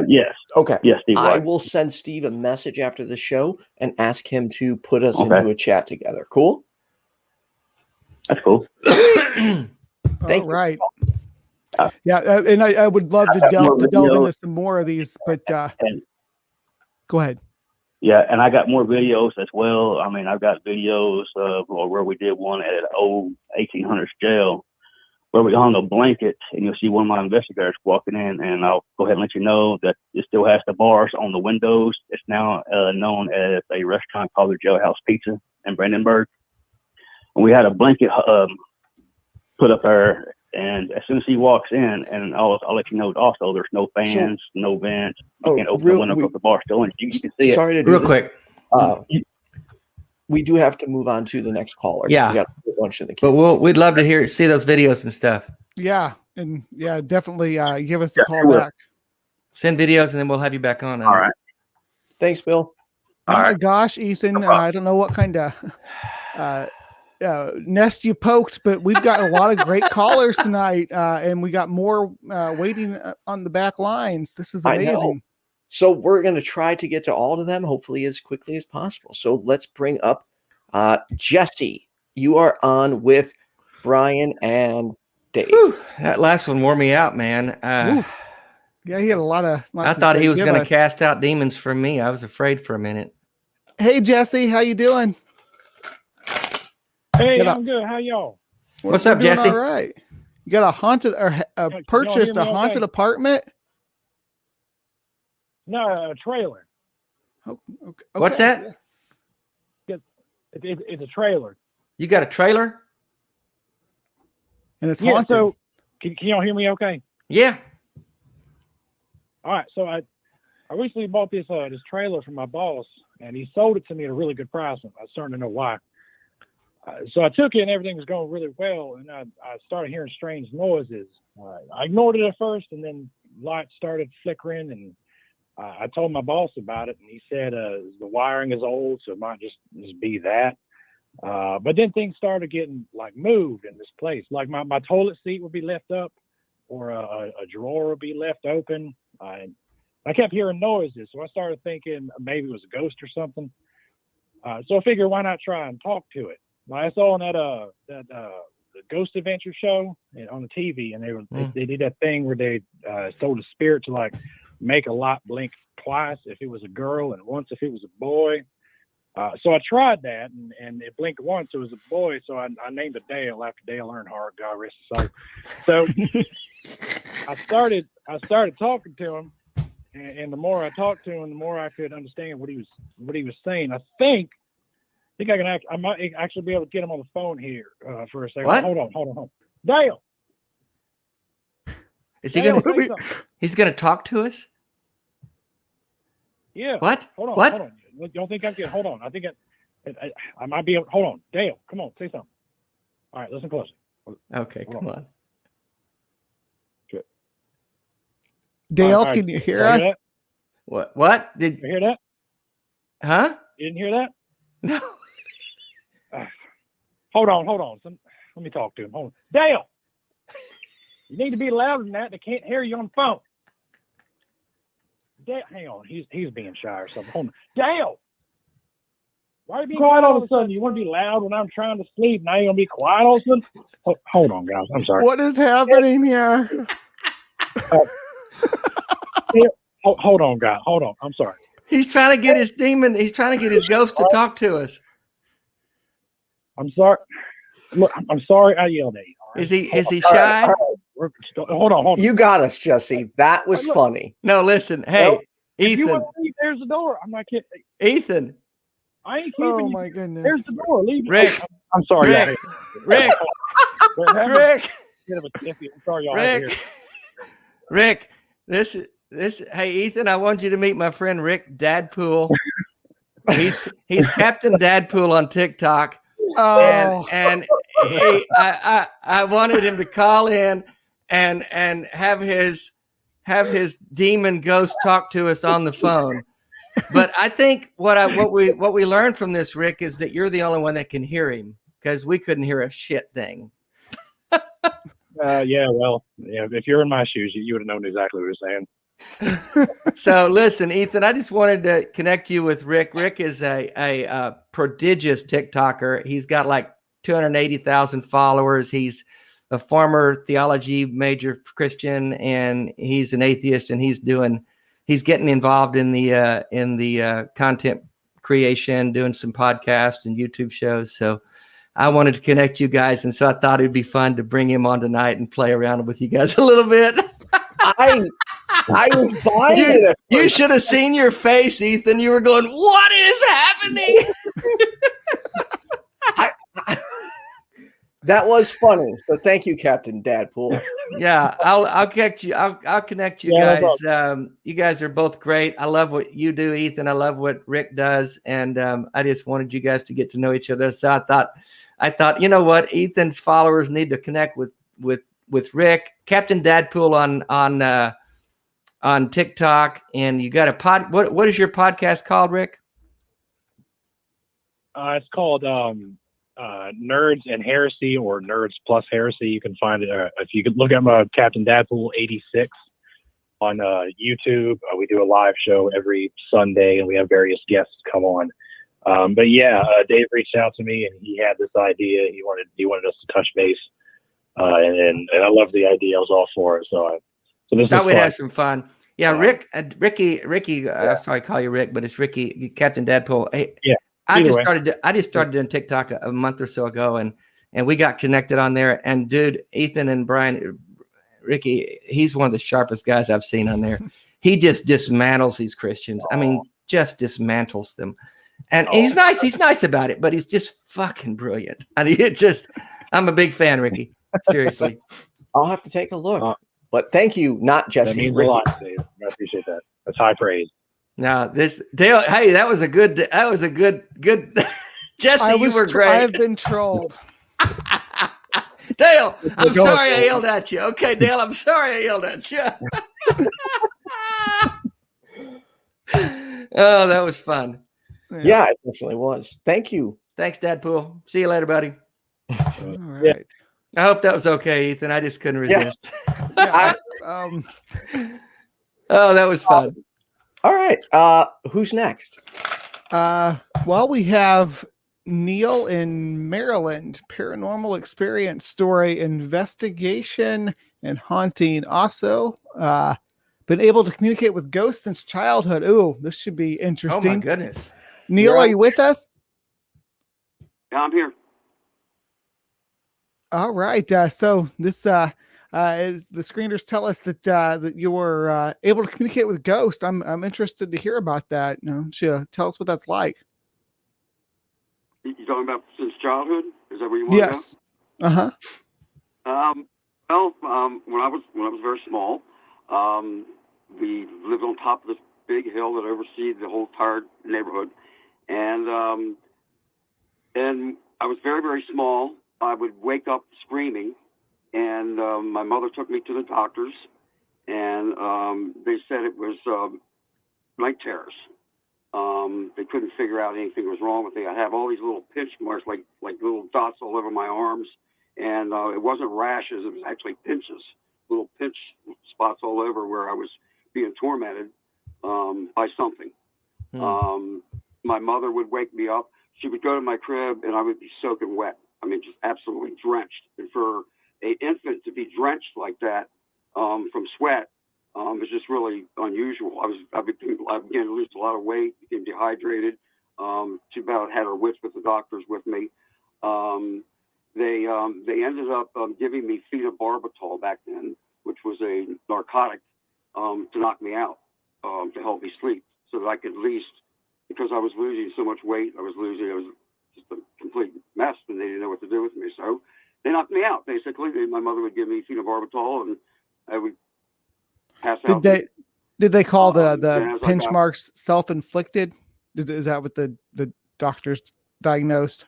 Yes. Okay. Yes, Steve. I will send Steve a message after the show and ask him to put us into a chat together. Cool? That's cool. Thank you. Right. Yeah, and I would love to delve into some more of these, but go ahead. Yeah, and I got more videos as well. I mean, I've got videos of where we did one at an old 1800s jail where we hung a blanket, and you'll see one of my investigators walking in, and I'll go ahead and let you know that it still has the bars on the windows. It's now known as a restaurant called the Jailhouse Pizza in Brandenburg. And we had a blanket put up there, and as soon as he walks in, and I'll let you know also, there's no fans, no vents. You can't open the window because the bar's still in. You can see it. Sorry to do Real this. quick. We do have to move on to the next caller. Yeah. We got a bunch in the queue. But we'd love to see those videos and stuff. Yeah, and yeah, definitely give us a call back. Send videos, and then we'll have you back on. All right. Thanks, Bill. Oh my gosh, Ethan, I don't know what kind of nest you poked, but we've got a lot of great callers tonight, and we got more waiting on the back lines. This is amazing. So we're going to try to get to all of them, hopefully as quickly as possible. So let's bring up Jesse. You are on with Brian and Dave. Whew, that last one wore me out, man. Yeah, he had a lot of. I thought he was going to cast out demons from me. I was afraid for a minute. Hey, Jesse, how you doing? Hey, I'm good. How y'all? What's up, Jesse? All right. You got a haunted or purchased a haunted apartment? No, a trailer. Oh, okay. What's that? It's a trailer. You got a trailer? And it's haunted. So can y'all hear me okay? Yeah. All right. So I recently bought this trailer from my boss, and he sold it to me at a really good price. I was starting to know why. So I took it, and everything was going really well, and I started hearing strange noises. I ignored it at first, and then lights started flickering, and I told my boss about it, and he said the wiring is old, so it might just be that. But then things started getting moved in this place. Like my toilet seat would be left up, or a drawer would be left open. I kept hearing noises, so I started thinking maybe it was a ghost or something. So I figured, why not try and talk to it? I saw on that the Ghost Adventure show on the TV, and they did that thing where they told the spirit to make a light blink twice if it was a girl and once if it was a boy. So I tried that, and it blinked once. It was a boy, so I named it Dale after Dale Earnhardt, God rest his soul. So I started talking to him, and the more I talked to him, the more I could understand what he was saying. I think I might actually be able to get him on the phone here for a second. What? Hold on. Dale. Is he going to? He's going to talk to us? Yeah. What? Hold on. What? Hold on. Don't think I'm getting. Hold on. I think I might be able. Hold on, Dale. Come on, say something. All right, listen closely. Okay, come on. Good. Dale, all right. can you hear us? What? Did you hear that? Huh? You didn't hear that? No. hold on. Let me talk to him. Hold on. Dale, you need to be louder than that. They can't hear you on the phone. Dale, hang on. He's being shy or something. Hold on. Dale, why are you being quiet all of a sudden? You want to be loud when I'm trying to sleep. Now you're going to be quiet all of a sudden? Hold on, guys. I'm sorry. What is happening here? Hold on, guys. Hold on. I'm sorry. He's trying to get his demon. He's trying to get his ghost to talk to us. I'm sorry. Look, I'm sorry I yelled at you. Is he shy? Hold on. You got us, Jesse. That was funny. No, listen. Hey, Well, if you Ethan. want to leave, there's the door. I'm not kidding. Ethan. I ain't keeping Oh you. my goodness. There's the door. Leave. Rick. I'm sorry. Rick. Rick. I'm sorry, y'all. Rick. This. Hey, Ethan. I want you to meet my friend Rick Dadpool. He's Captain Dadpool on TikTok. Oh. And I wanted him to call in and have his demon ghost talk to us on the phone. But I think what we learned from this, Rick, is that you're the only one that can hear him, because we couldn't hear a shit thing. Yeah, well, yeah. If you're in my shoes, you would have known exactly what he was saying. So listen, Ethan, I just wanted to connect you with Rick. Rick is a prodigious TikToker. He's got like 280,000 followers. He's a former theology major Christian, and he's an atheist, and he's getting involved in the content creation, doing some podcasts and YouTube shows. So I wanted to connect you guys, and so I thought it'd be fun to bring him on tonight and play around with you guys a little bit. I was buying it. You should have seen your face, Ethan. You were going, "What is happening?" That was funny. So thank you, Captain Dadpool. Yeah, I'll connect you. I'll connect you guys. You guys are both great. I love what you do, Ethan. I love what Rick does, and I just wanted you guys to get to know each other. So I thought, you know what? Ethan's followers need to connect with Rick. Captain Dadpool on TikTok, and you got a pod. What is your podcast called, Rick? It's called Nerds and Heresy, or Nerds Plus Heresy. You can find it if you could look at my Captain Dadpool 86 on YouTube. We do a live show every Sunday, and we have various guests come on. But yeah, Dave reached out to me, and he had this idea. He wanted us to touch base, and I love the idea. I was all for it. So this Thought is we'd fun. have some fun. Yeah, Rick, Ricky. Sorry, I call you Rick, but it's Ricky, Captain Dadpool. Hey, yeah. I just started doing TikTok a month or so ago, and we got connected on there. And dude, Ethan and Brian, Ricky, he's one of the sharpest guys I've seen on there. He just dismantles these Christians. I mean, just dismantles them. And he's nice. He's nice about it, but he's just fucking brilliant. I mean, I'm a big fan, Ricky. Seriously. I'll have to take a look. But thank you, not Jesse. That means a lot, Dave. I appreciate that. That's high praise. Now this Dale, hey, that was a good Jesse, you were great. I have been trolled. Dale, I'm sorry I yelled at you. Okay, Dale, I'm sorry I yelled at you. Oh, that was fun. Yeah, it definitely was. Thank you. Thanks, Dadpool. See you later, buddy. All right. I hope that was okay, Ethan. I just couldn't resist. Yeah, oh, that was fun. All right. Who's next? Well, we have Neil in Maryland. Paranormal experience story, investigation, and haunting. Also, been able to communicate with ghosts since childhood. Ooh, this should be interesting. Oh my goodness. Neil, are you with us? Yeah, I'm here. All right. So this the screeners tell us that that you were able to communicate with ghosts. I'm interested to hear about that. Tell us what that's like. You talking about since childhood? Is that what you want? Yes. Well, when I was very small, we lived on top of this big hill that oversees the whole entire neighborhood, and I was very, very small. I would wake up screaming, and my mother took me to the doctors, and they said it was night terrors. They couldn't figure out anything was wrong with me. I have all these little pinch marks, like little dots all over my arms, and it wasn't rashes; it was actually pinches, little pinch spots all over where I was being tormented by something. My mother would wake me up. She would go to my crib, and I would be soaking wet. I mean, just absolutely drenched. And for an infant to be drenched like that from sweat is just really unusual. I began to lose a lot of weight, became dehydrated. Too bad I had her wits with the doctors with me. They ended up giving me phenobarbital back then, which was a narcotic to knock me out, to help me sleep, so that I could at least, because I was losing so much weight, I was just a complete mess, and they didn't know what to do with me. So they knocked me out, basically. My mother would give me phenobarbital, and I would pass out. Did they call the pinch marks self-inflicted? Is that what the doctors diagnosed?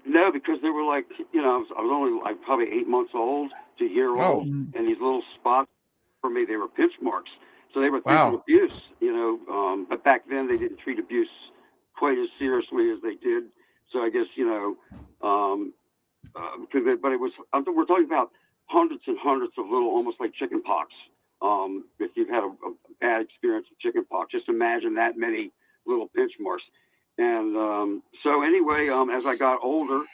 No, because they were like, I was only like probably 8 months old to a year old, and these little spots for me, they were pinch marks. So they were thinking abuse, but back then they didn't treat abuse quite as seriously as they did. So I guess, but it was, we're talking about hundreds and hundreds of little, almost like chicken pox. If you've had a bad experience with chicken pox, just imagine that many little pinch marks. And so anyway, as I got older,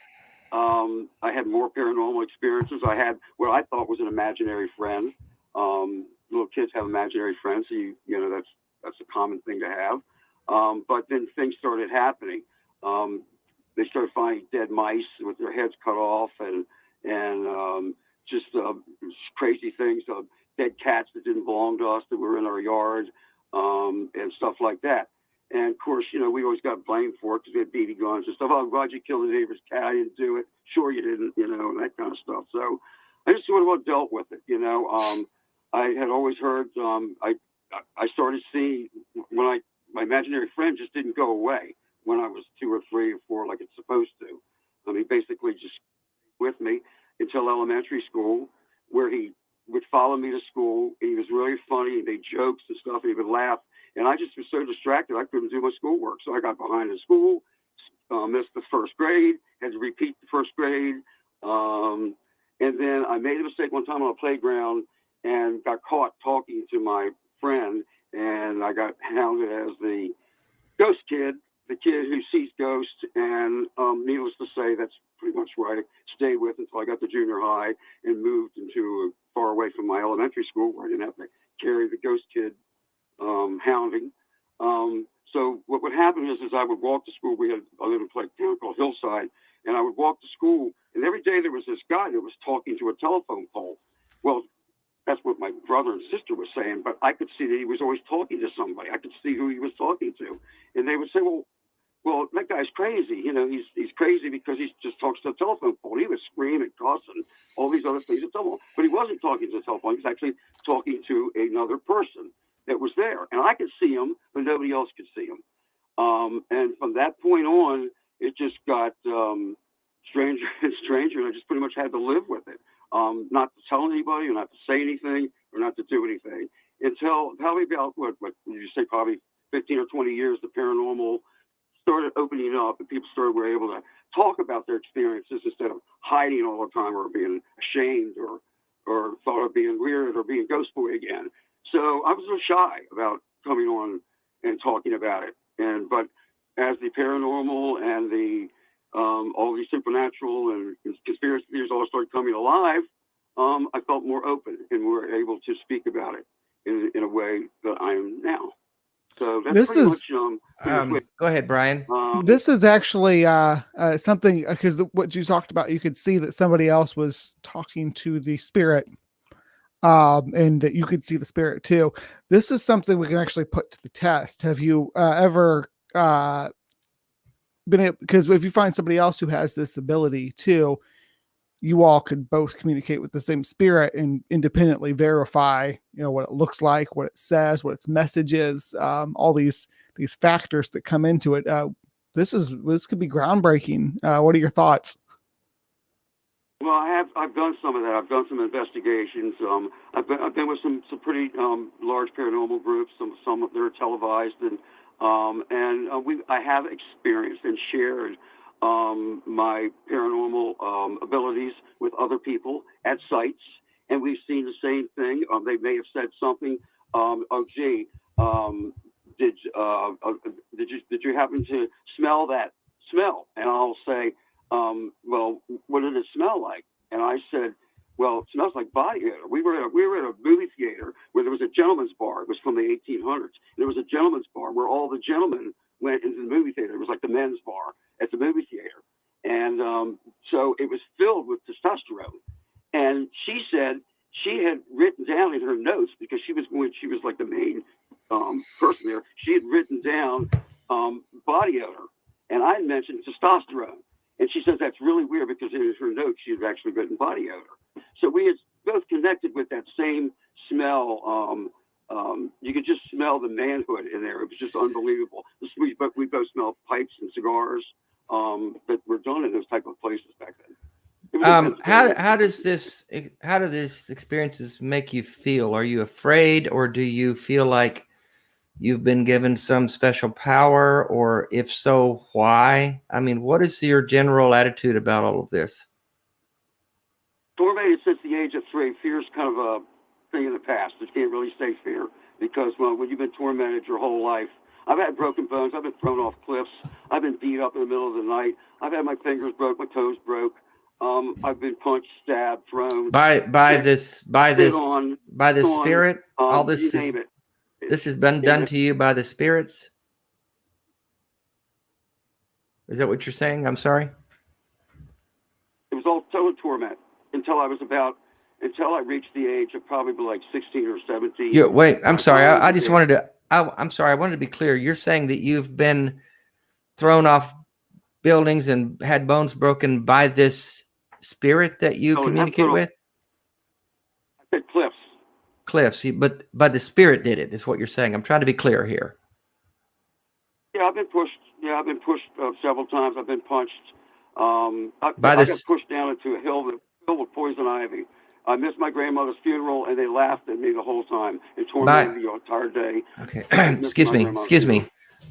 I had more paranormal experiences. I had what I thought was an imaginary friend. Little kids have imaginary friends, so that's a common thing to have. But then things started happening. They started finding dead mice with their heads cut off, and just crazy things. Dead cats that didn't belong to us that were in our yard, and stuff like that. And of course, we always got blamed for it because we had BB guns and stuff. Oh, why'd you kill the neighbor's cat? I didn't do it. Sure you didn't, and that kind of stuff. So I just sort of dealt with it, I had always heard, I started seeing when my imaginary friend just didn't go away when I was 2 or 3 or 4 like it's supposed to. I mean, basically just with me until elementary school, where he would follow me to school. He was really funny. He made jokes and stuff, and he would laugh. And I just was so distracted, I couldn't do my schoolwork. So I got behind in school, missed the first grade, had to repeat the first grade. And then I made a mistake one time on a playground and got caught talking to my friend, and I got hounded as the ghost kid, the kid who sees ghosts. And needless to say, that's pretty much where I stayed with until I got to junior high and moved into far away from my elementary school, where I didn't have to carry the ghost kid hounding. So what would happen is I would walk to school. I lived in a town called Hillside, and I would walk to school, and every day there was this guy that was talking to a telephone pole. Well, that's what my brother and sister were saying, but I could see that he was always talking to somebody. I could see who he was talking to. And they would say, well, that guy's crazy. He's crazy because he just talks to a telephone pole. He was screaming, cussing, all these other things. But he wasn't talking to the telephone. He was actually talking to another person that was there. And I could see him, but nobody else could see him. And from that point on, it just got stranger and stranger, and I just pretty much had to live with it. Not to tell anybody, or not to say anything, or not to do anything until probably about what would you say, probably 15 or 20 years, the paranormal started opening up, and people were able to talk about their experiences instead of hiding all the time or being ashamed or thought of being weird or being ghost boy again. So I was a little shy about coming on and talking about it. But as the paranormal and the all these supernatural and conspiracy theories all started coming alive, I felt more open and more able to speak about it in a way that I am now. So that's pretty much. Go ahead, Brian. This is actually something, because what you talked about, you could see that somebody else was talking to the spirit, and that you could see the spirit too. This is something we can actually put to the test. Have you ever been able, because if you find somebody else who has this ability too, you all could both communicate with the same spirit and independently verify, what it looks like, what it says, what its message is, all these factors that come into it. This could be groundbreaking. What are your thoughts? Well, I've done some of that. I've done some investigations. I've been with some pretty large paranormal groups. Some that are televised, and I have experienced and shared my paranormal abilities with other people at sites, and we've seen the same thing. They may have said something. Oh, gee, did you happen to smell that smell? And I'll say, well, what did it smell like? And I said, well, it smells like body odor. We were at a movie theater where there was a gentleman's bar. It was from the 1800s. There was a gentleman's bar where all the gentlemen went into the movie theater. It was like the men's bar at the movie theater. And so it was filled with testosterone. And she said she had written down in her notes, because she was like the main person there. She had written down body odor, and I had mentioned testosterone. And she says that's really weird, because in her notes she had actually written body odor. So we had both connected with that same smell. You could just smell the manhood in there. It was just unbelievable. We both smelled pipes and cigars that were done in those type of places back then. How do these experiences make you feel? Are you afraid, or do you feel like you've been given some special power, or if so, why? I mean, what is your general attitude about all of this? Tormented since the age of 3. Fear is kind of a thing in the past. You can't really say fear, because when you've been tormented your whole life, I've had broken bones. I've been thrown off cliffs. I've been beat up in the middle of the night. I've had my fingers broke, my toes broke. I've been punched, stabbed, thrown by this spirit. All this is. This has been done to you by the spirits? Is that what you're saying? I'm sorry. It was all total torment until I reached the age of probably like 16 or 17. Wait, I'm sorry. I'm sorry. I wanted to be clear. You're saying that you've been thrown off buildings and had bones broken by this spirit that you communicate with? I said cliffs. Cliffs, but the spirit did it, is what you're saying. I'm trying to be clear here. Yeah, I've been pushed. Yeah, I've been pushed several times. I've been punched. I got pushed down into a hill filled with poison ivy. I missed my grandmother's funeral, and they laughed at me the whole time and tormented me the entire day. Okay, excuse me.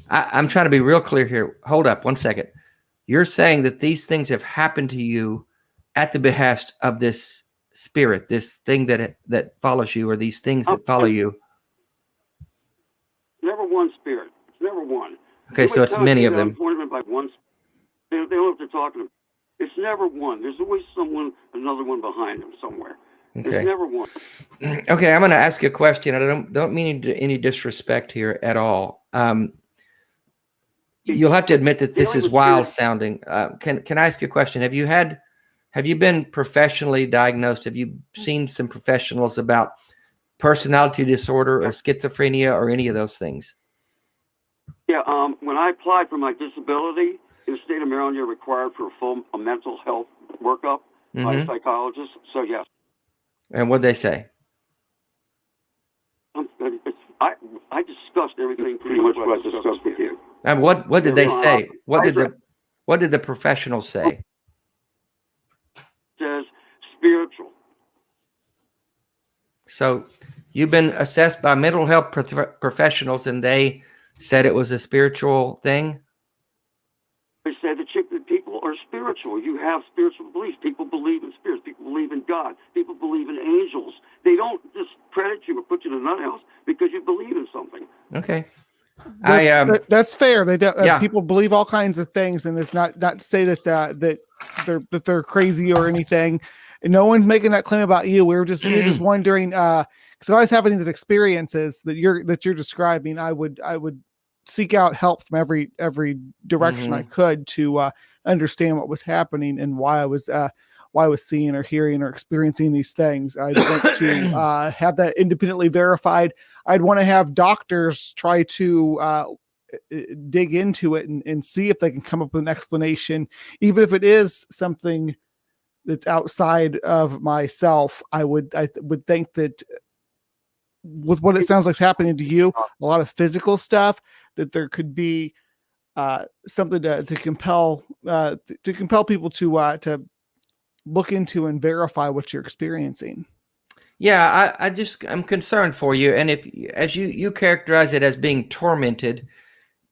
I'm trying to be real clear here. Hold up one second. You're saying that these things have happened to you at the behest of this spirit, this thing that follows you, or these things that follow you? Never one spirit. It's never one. Okay, so it's many of them. Appointment by one. They don't know what they're talking about. It's never one. There's always another one behind them somewhere. Okay. There's never one. Okay, I'm going to ask you a question. I don't mean any disrespect here at all. You'll have to admit that this is wild sounding. Can I ask you a question? Have you been professionally diagnosed? Have you seen some professionals about personality disorder or schizophrenia or any of those things? Yeah. When I applied for my disability in the state of Maryland, you're required for a mental health workup by a psychologist. So yes. And what'd they say? I discussed everything pretty much what I discussed with you. And what did they say? What did the professionals say? Says spiritual. So you've been assessed by mental health professionals, and they said it was a spiritual thing? They said that people are spiritual. You have spiritual beliefs. People believe in spirits. People believe in God. People believe in angels. They don't discredit you or put you in a nut house because you believe in something. Okay. That's fair. They don't. Yeah. People believe all kinds of things, and it's not to say that they're crazy or anything. And no one's making that claim about you. We were just wondering, because if I was having these experiences that you're describing, I would seek out help from every direction I could to understand what was happening and why I was seeing or hearing or experiencing these things. I'd want to have that independently verified. I'd want to have doctors try to dig into it and see if they can come up with an explanation, even if it is something that's outside of myself. I would think that with what it sounds like is happening to you, a lot of physical stuff, that there could be something to compel people to look into and verify what you're experiencing. Yeah, I'm concerned for you. And if, as you characterize it as being tormented,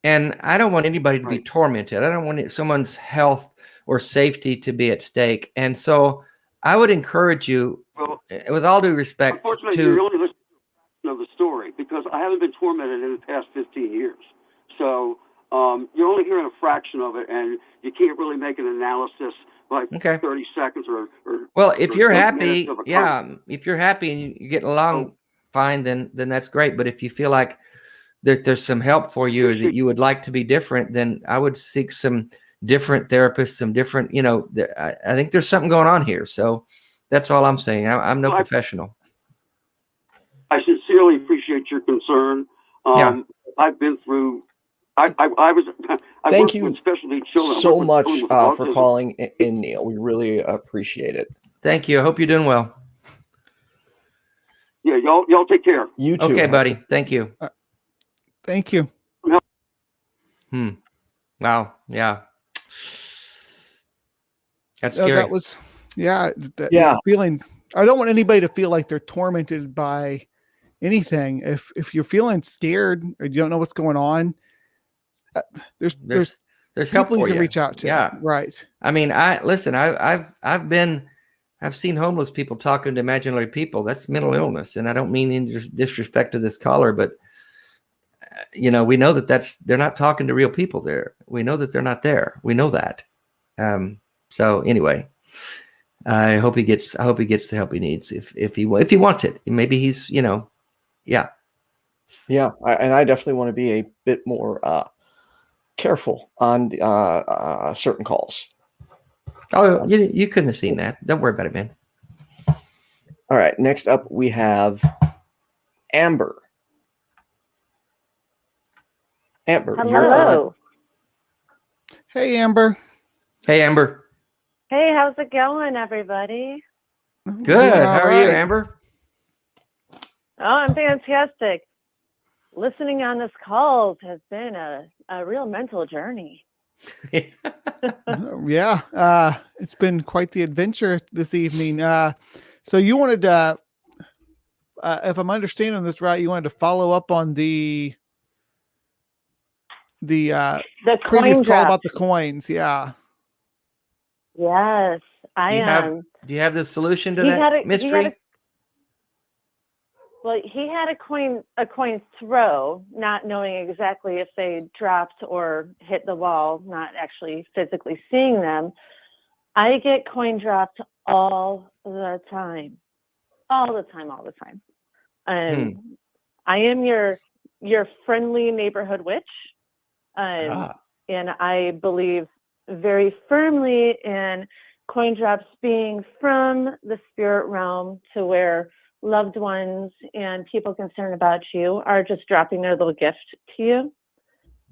and I don't want anybody to be tormented. I don't want someone's health or safety to be at stake. And so I would encourage you, with all due respect, unfortunately, you're only listening to the story, because I haven't been tormented in the past 15 years. So you're only hearing a fraction of it, and you can't really make an analysis like 30 seconds or well, if you're happy, yeah, if you're happy and you're getting along fine, then that's great. But if you feel like there's some help for you, or that you would like to be different, then I would seek some different therapists, some different, I think there's something going on here. So that's all I'm saying. I'm no professional. I sincerely appreciate your concern. I've been through, Thank you so much for calling in, Neil. We really appreciate it. Thank you. I hope you're doing well. Yeah, y'all take care. You too. Okay, buddy. Thank you. Thank you. Wow. Yeah. That's scary. That was, feeling. I don't want anybody to feel like they're tormented by anything. If you're feeling scared or you don't know what's going on, there's help people for you can reach out to. Yeah. Right. I mean, I've seen homeless people talking to imaginary people. That's mental illness. And I don't mean in disrespect to this caller, but we know that they're not talking to real people there. We know that they're not there. We know that. So anyway, I hope he gets the help he needs if he wants it. Maybe he's, yeah. And I definitely want to be a bit more careful on certain calls. Oh, you couldn't have seen that. Don't worry about it, man. All right. Next up, we have Amber. Hello. Hey, Amber. Hey, Amber. Hey, how's it going, everybody? Good. How are you, Amber? Oh, I'm fantastic. Listening on this call has been a real mental journey. Yeah. It's been quite the adventure this evening. So you wanted to, if I'm understanding this right, you wanted to follow up on the previous call about the coins. Yeah. Yes, I am. Do you have the solution to that mystery? He had a coin throw, not knowing exactly if they dropped or hit the wall, not actually physically seeing them. I get coin dropped all the time. I am your friendly neighborhood witch. And I believe very firmly in coin drops being from the spirit realm, to where loved ones and people concerned about you are just dropping their little gift to you.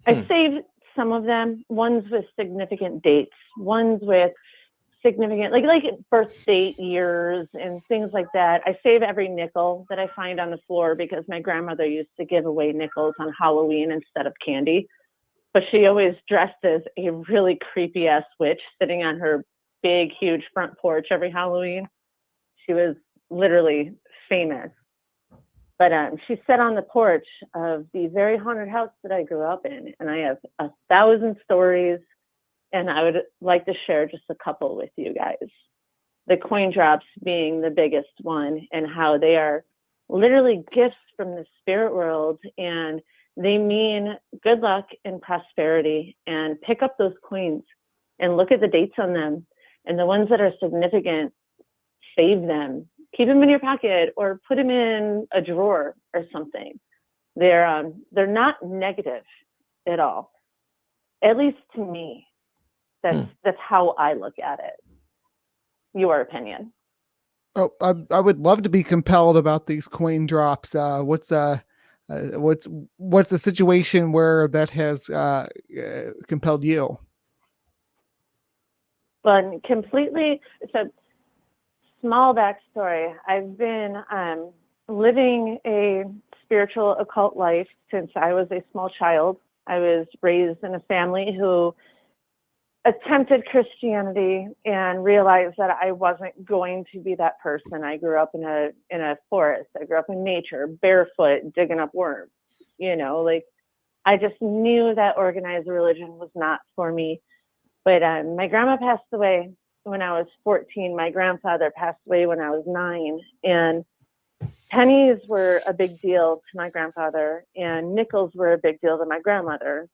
I saved some of them, ones with significant dates, ones with significant, like birth date years and things like that. I save every nickel that I find on the floor, because my grandmother used to give away nickels on Halloween instead of candy. But she always dressed as a really creepy ass witch, sitting on her big, huge front porch every Halloween. She was literally famous. But she sat on the porch of the very haunted house that I grew up in. And I have 1,000 stories, and I would like to share just a couple with you guys. The coin drops being the biggest one, and how they are literally gifts from the spirit world, and they mean good luck and prosperity. And pick up those coins and look at the dates on them, and the ones that are significant, save them. Keep them in your pocket or put them in a drawer or something. They're not negative at all. At least to me, that's how I look at it. Your opinion? Oh, I would love to be compelled about these coin drops. What's the situation where that has compelled you? But completely. So, small backstory. I've been living a spiritual occult life since I was a small child. I was raised in a family who attempted Christianity and realized that I wasn't going to be that person. I grew up in a forest. I grew up in nature, barefoot, digging up worms. You know, like I just knew that organized religion was not for me. But my grandma passed away when I was 14. My grandfather passed away when I was 9. And pennies were a big deal to my grandfather, and nickels were a big deal to my grandmother.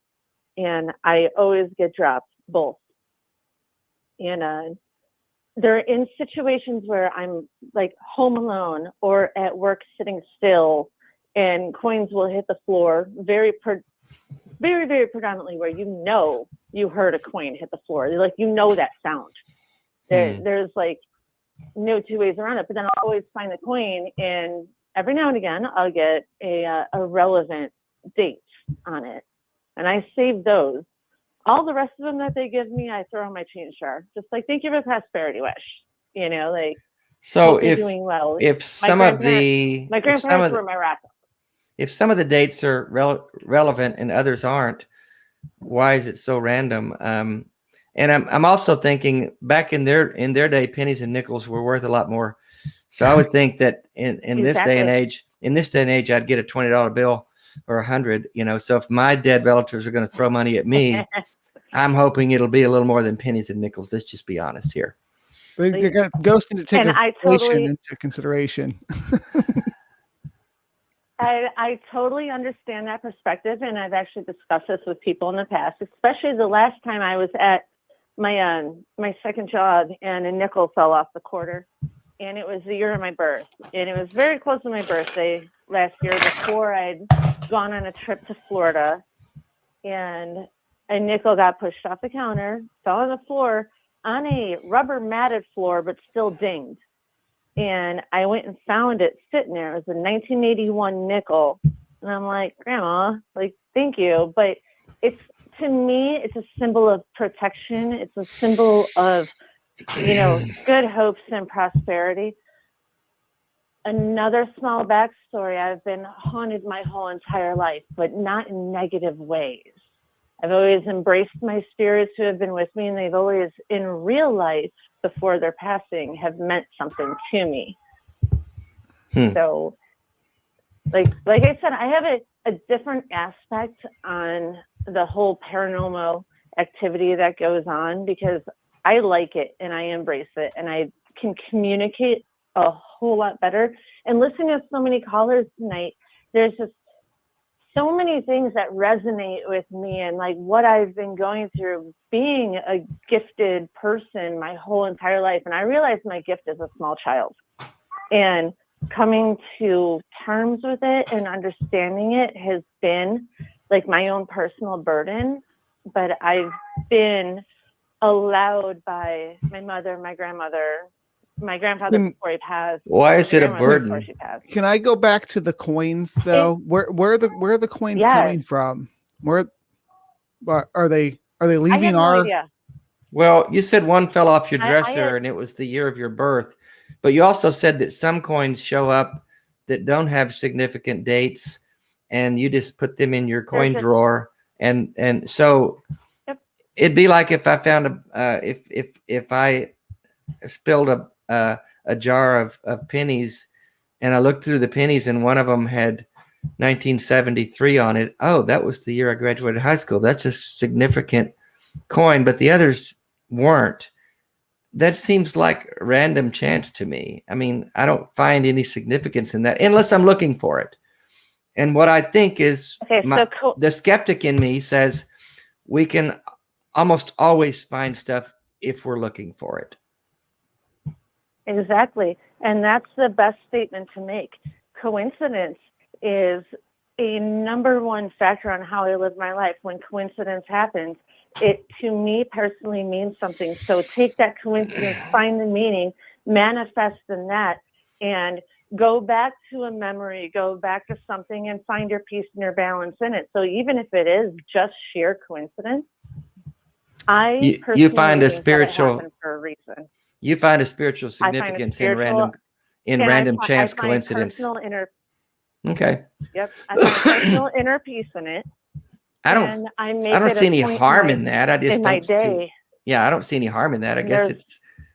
And I always get dropped both. And they're in situations where I'm like home alone or at work sitting still, and coins will hit the floor very, very predominantly where you heard a coin hit the floor. Like, that sound. There's like no two ways around it. But then I'll always find the coin, and every now and again I'll get a relevant date on it, and I save those. All the rest of them that they give me, I throw in my change jar. Just like, thank you for the prosperity wish. You know, like, so if doing well. If some of the my grandparents were my rock. If some of the dates are relevant and others aren't, why is it so random? And I'm also thinking back in their day, pennies and nickels were worth a lot more. So I would think that in this day and age, I'd get a $20 bill or 100. You know, so if my dead relatives are going to throw money at me, I'm hoping it'll be a little more than pennies and nickels. Let's just be honest here. You're going to ghosting to take inflation into consideration. I totally understand that perspective, and I've actually discussed this with people in the past, especially the last time I was at my second job and a nickel fell off the quarter, and it was the year of my birth, and it was very close to my birthday last year before I'd gone on a trip to Florida, and a nickel got pushed off the counter, fell on the floor on a rubber matted floor, but still dinged. And I went and found it sitting there. It was a 1981 nickel. And I'm like, Grandma, like, thank you. But to me, it's a symbol of protection. It's a symbol of, good hopes and prosperity. Another small backstory, I've been haunted my whole entire life, but not in negative ways. I've always embraced my spirits who have been with me, and they've always, in real life, before their passing, have meant something to me. So, like I said, I have a different aspect on the whole paranormal activity that goes on because I like it and I embrace it, and I can communicate a whole lot better. And listening to so many callers tonight, there's just so many things that resonate with me and like what I've been going through being a gifted person my whole entire life. And I realized my gift as a small child, and coming to terms with it and understanding it has been like my own personal burden. But I've been allowed by my mother, my grandmother, my grandfather before he passed. Why is it a burden? Can I go back to the coins though? Where are the coins coming from? Where are they leaving no idea. Well, you said one fell off your dresser and it was the year of your birth, but you also said that some coins show up that don't have significant dates, and you just put them in your coin drawer, and so it'd be like if I found if I spilled a jar of pennies, and I looked through the pennies and one of them had 1973 on it. Oh, that was the year I graduated high school. That's a significant coin, but the others weren't. That seems like random chance to me. I mean, I don't find any significance in that unless I'm looking for it. And what I think is the skeptic in me says we can almost always find stuff if we're looking for it. Exactly. And that's the best statement to make. Coincidence is a number one factor on how I live my life. When coincidence happens, it to me personally means something. So take that coincidence, find the meaning, manifest in that, and go back to a memory, go back to something and find your peace and your balance in it. So even if it is just sheer coincidence, you find a spiritual for a reason. You find a spiritual significance in random chance coincidence. Okay. Yep. I find personal inner peace in it. I don't see any harm in that. I just don't see. I don't see any harm in that. I guess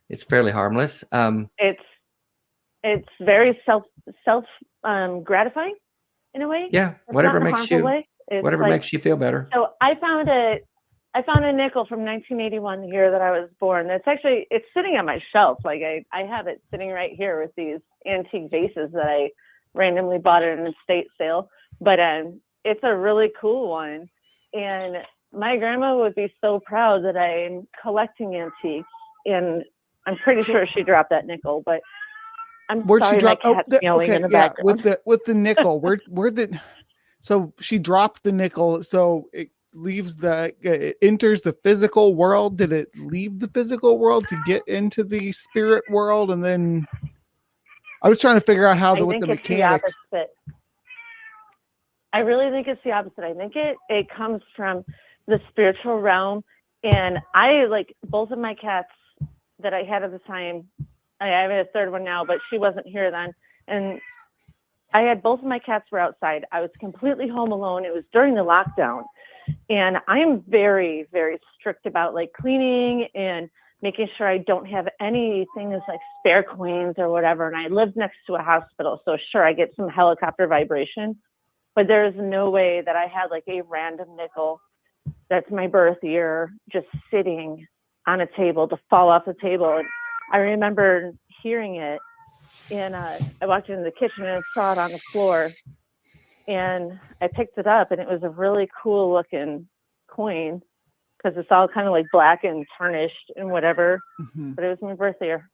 it's fairly harmless. It's very self gratifying in a way. Yeah, It's whatever not in a makes harmful you way. It's whatever like, makes you feel better. So I found a nickel from 1981, the year that I was born. It's sitting on my shelf. Like I have it sitting right here with these antique vases that I randomly bought at an estate sale. But it's a really cool one. And my grandma would be so proud that I'm collecting antiques. And I'm pretty sure she dropped that nickel, but I'm Where'd sorry, she drop? my cat's meowing in the background. with the nickel. Where did? So she dropped the nickel. So it leaves it enters the physical world. Did it leave the physical world to get into the spirit world? And then I was trying to figure out how with the mechanics. I really think it's the opposite. I think it comes from the spiritual realm. And I like both of my cats that I had at the time. I have a third one now, but she wasn't here then. And I had both of my cats were outside. I was completely home alone. It was during the lockdown. And I am very, very strict about like cleaning and making sure I don't have anything that's like spare coins or whatever. And I lived next to a hospital. So sure, I get some helicopter vibration, but there is no way that I had like a random nickel that's my birth year just sitting on a table to fall off the table. And I remember hearing it, and I walked into the kitchen and saw it on the floor, and I picked it up, and it was a really cool looking coin because it's all kind of like black and tarnished and whatever. Mm-hmm. But it was my birth year.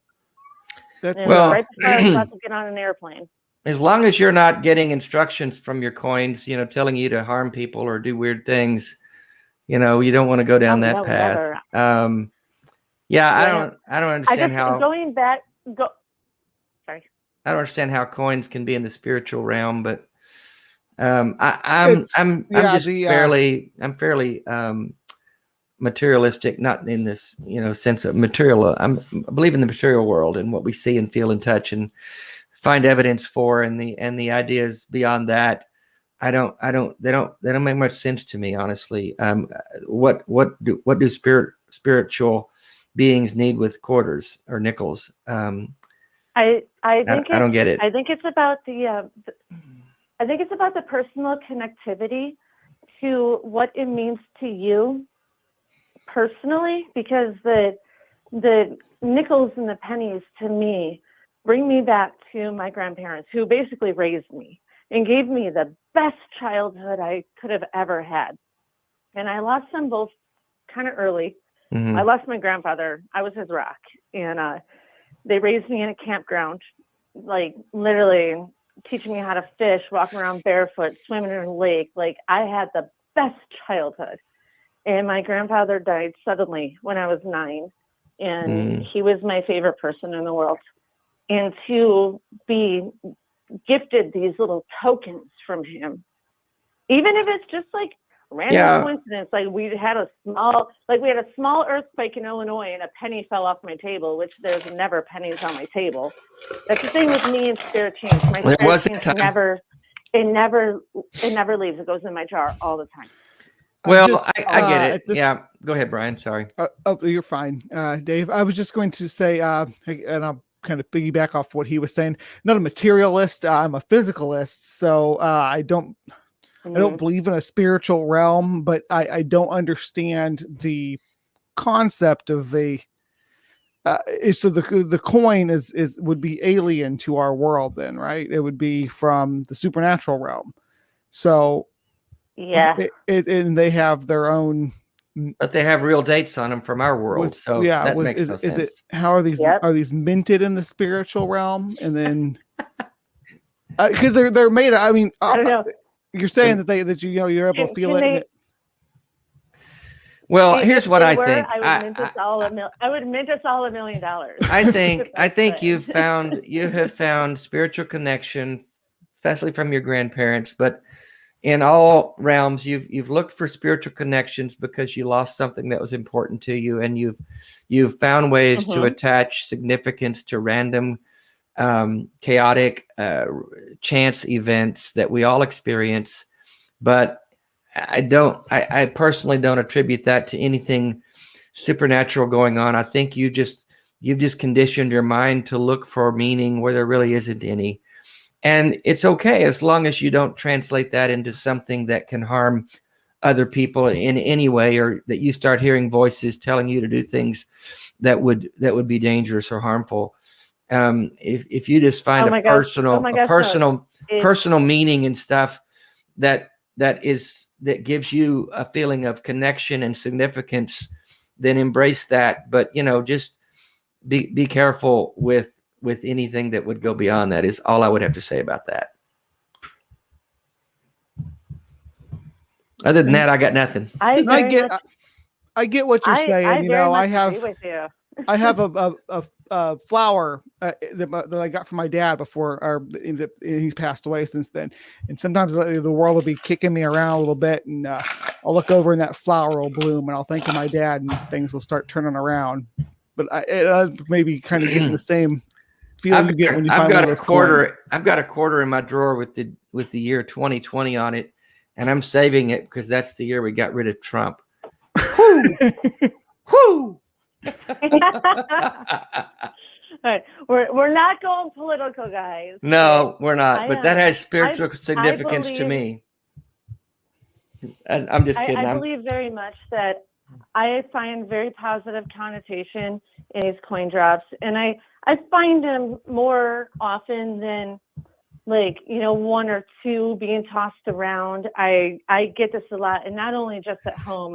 That's right before I was about to get on an airplane. As long as you're not getting instructions from your coins, telling you to harm people or do weird things, you don't want to go down that path. Never. I don't understand how going back. Sorry. I don't understand how coins can be in the spiritual realm, but I'm fairly materialistic, not in this sense of material. I believe in the material world and what we see and feel and touch and find evidence for, and the ideas beyond that. They don't make much sense to me, honestly. What do spiritual beings need with quarters or nickels? I don't get it. I think it's about the personal connectivity to what it means to you personally, because the nickels and the pennies to me bring me back to my grandparents, who basically raised me and gave me the best childhood I could have ever had. And I lost them both kind of early. Mm-hmm. I lost my grandfather. I was his rock. And they raised me in a campground, like literally teaching me how to fish, walking around barefoot, swimming in a lake. Like I had the best childhood. And my grandfather died suddenly when I was 9. And he was my favorite person in the world. And to be gifted these little tokens from him, even if it's just like random coincidence, like we had a small earthquake in Illinois and a penny fell off my table, which there's never pennies on my table. That's the thing with me and spirit change. My spirit change never leaves. It goes in my jar all the time. Well, I get it. Go ahead, Brian. Sorry. You're fine, Dave. I was just going to say, and I'll kind of piggyback off what he was saying. Not a materialist. I'm a physicalist, so I don't believe in a spiritual realm, but I don't understand the concept of a. So the coin would be alien to our world, then, right? It would be from the supernatural realm. So. Yeah, and they have their own, but they have real dates on them from our world. That makes no sense. How are these? Yep. Are these minted in the spiritual realm? And then, because they're made. I mean, I don't know. You're saying that you're able to feel it. Well, here's what I think. I would mint us all $1 million. I think you have found spiritual connection, especially from your grandparents, but. In all realms, you've looked for spiritual connections because you lost something that was important to you, and you've found ways to attach significance to random, chaotic, chance events that we all experience. But I personally don't attribute that to anything supernatural going on. I think you've just conditioned your mind to look for meaning where there really isn't any. And it's okay as long as you don't translate that into something that can harm other people in any way, or that you start hearing voices telling you to do things that would be dangerous or harmful. If you just find personal meaning and stuff that gives you a feeling of connection and significance, then embrace that. But just be careful with anything that would go beyond that, is all I would have to say about that. Other than that, I got nothing. I get what you're saying. I have a flower that I got from my dad before, he's passed away since then. And sometimes the world will be kicking me around a little bit, and I'll look over and that flower will bloom, and I'll think of my dad, and things will start turning around. But I maybe kind of getting the same feeling you get when you find I've got a quarter in my drawer with the year 2020 on it, and I'm saving it because that's the year we got rid of Trump. Whoo! All right, we're not going political, guys. No, we're not. But that has spiritual significance to me. And I'm just kidding. I believe very much that I find very positive connotation in these coin drops, and I find them more often than one or two being tossed around. I get this a lot, and not only just at home.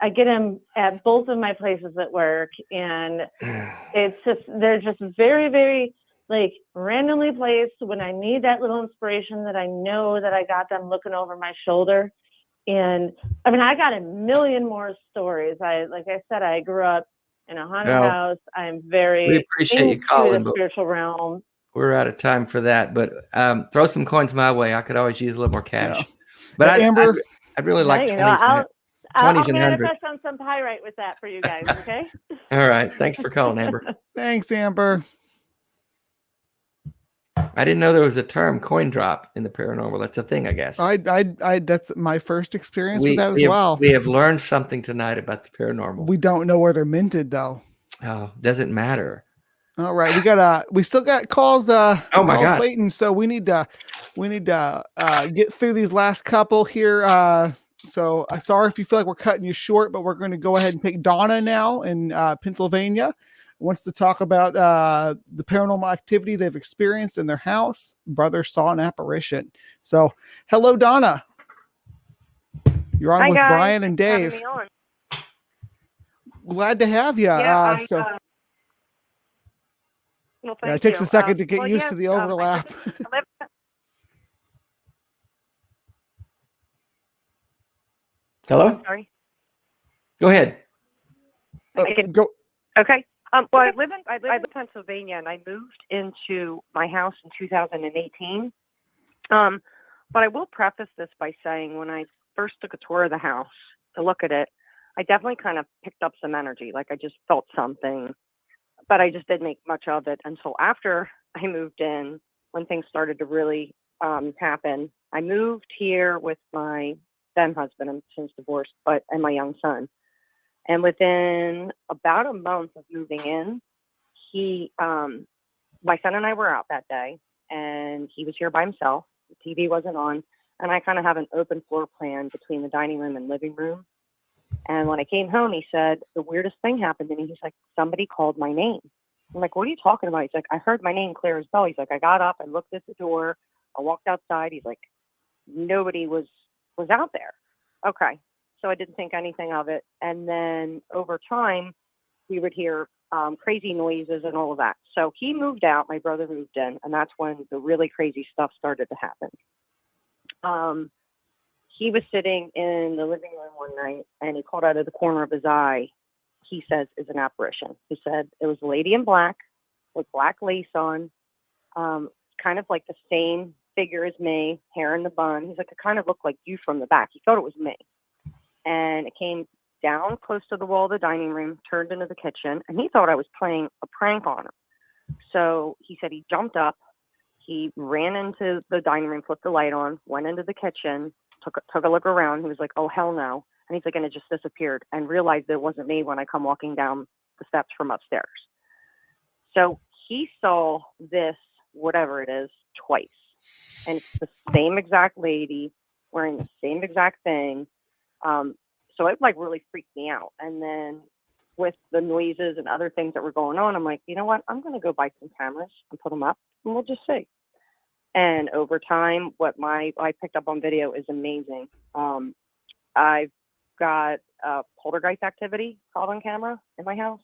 I get them at both of my places at work, and they're just very, very randomly placed when I need that little inspiration, that I know that I got them looking over my shoulder. And I mean, I got a million more stories. Like I said, I grew up in a haunted house. I'm we appreciate you calling, the spiritual realm. We're out of time for that, but throw some coins my way. I could always use a little more cash. Yeah. But Amber, I'd really like 20s. I'll manifest on some pyrite with that for you guys, okay? All right. Thanks for calling, Amber. Thanks, Amber. I didn't know there was a term coin drop in the paranormal. That's a thing, I guess. I that's my first experience with that as well. We have learned something tonight about the paranormal. We don't know where they're minted though. Oh, doesn't matter. All right, we still got calls. Oh my God, waiting. So we need to get through these last couple here. So sorry if you feel like we're cutting you short, but we're going to go ahead and take Donna now in Pennsylvania. Wants to talk about the paranormal activity they've experienced in their house. Brother saw an apparition. So hello, Donna. You're on with guys. Brian and Dave. Glad to have you. Yeah, it takes a second to get used to the overlap. Hello? Sorry. Go ahead. Go. Okay. Well, I live in Pennsylvania, and I moved into my house in 2018. But I will preface this by saying, when I first took a tour of the house to look at it, I definitely kind of picked up some energy. Like I just felt something, but I just didn't make much of it until after I moved in, when things started to really happen. I moved here with my then husband, I'm since divorced, and my young son. And within about a month of moving in, my son and I were out that day, and he was here by himself. The TV wasn't on, and I kind of have an open floor plan between the dining room and living room. And when I came home, he said, the weirdest thing happened to me. He's like, somebody called my name. I'm like, what are you talking about? He's like, I heard my name clear as bell. He's like, I got up, I looked at the door, I walked outside. He's like, nobody was out there. Okay. So I didn't think anything of it. And then over time, we would hear crazy noises and all of that. So he moved out, my brother moved in, and that's when the really crazy stuff started to happen. He was sitting in the living room one night, and he called out of the corner of his eye, he says, is an apparition. He said it was a lady in black with black lace on, kind of like the same figure as me, hair in the bun. He's like, it kind of looked like you from the back. He thought it was me. And it came down close to the wall of the dining room, turned into the kitchen, and he thought I was playing a prank on him. So he said he jumped up, he ran into the dining room, flipped the light on, went into the kitchen, took a look around. He was like, oh, hell no. And he's like, and it just disappeared, and realized it wasn't me when I come walking down the steps from upstairs. So he saw this, whatever it is, twice. And it's the same exact lady wearing the same exact thing. So it like really freaked me out. And then with the noises and other things that were going on, I'm like, you know what? I'm going to go buy some cameras and put them up, and we'll just see. And over time, what I picked up on video is amazing. I've got poltergeist activity caught on camera in my house.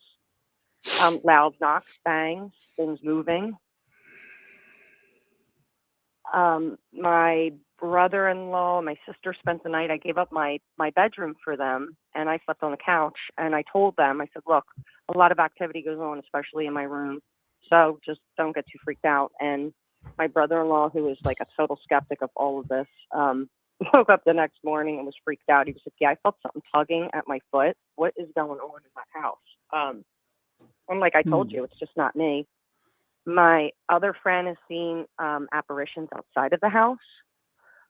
Loud knocks, bangs, things moving. My brother-in-law, my sister spent the night. I gave up my bedroom for them, and I slept on the couch. And I told them, I said, look, a lot of activity goes on, especially in my room. So just don't get too freaked out. And my brother-in-law, who is like a total skeptic of all of this, woke up the next morning and was freaked out. He was like, yeah, I felt something tugging at my foot. What is going on in that house? I'm like, I told you, it's just not me. My other friend has seen apparitions outside of the house,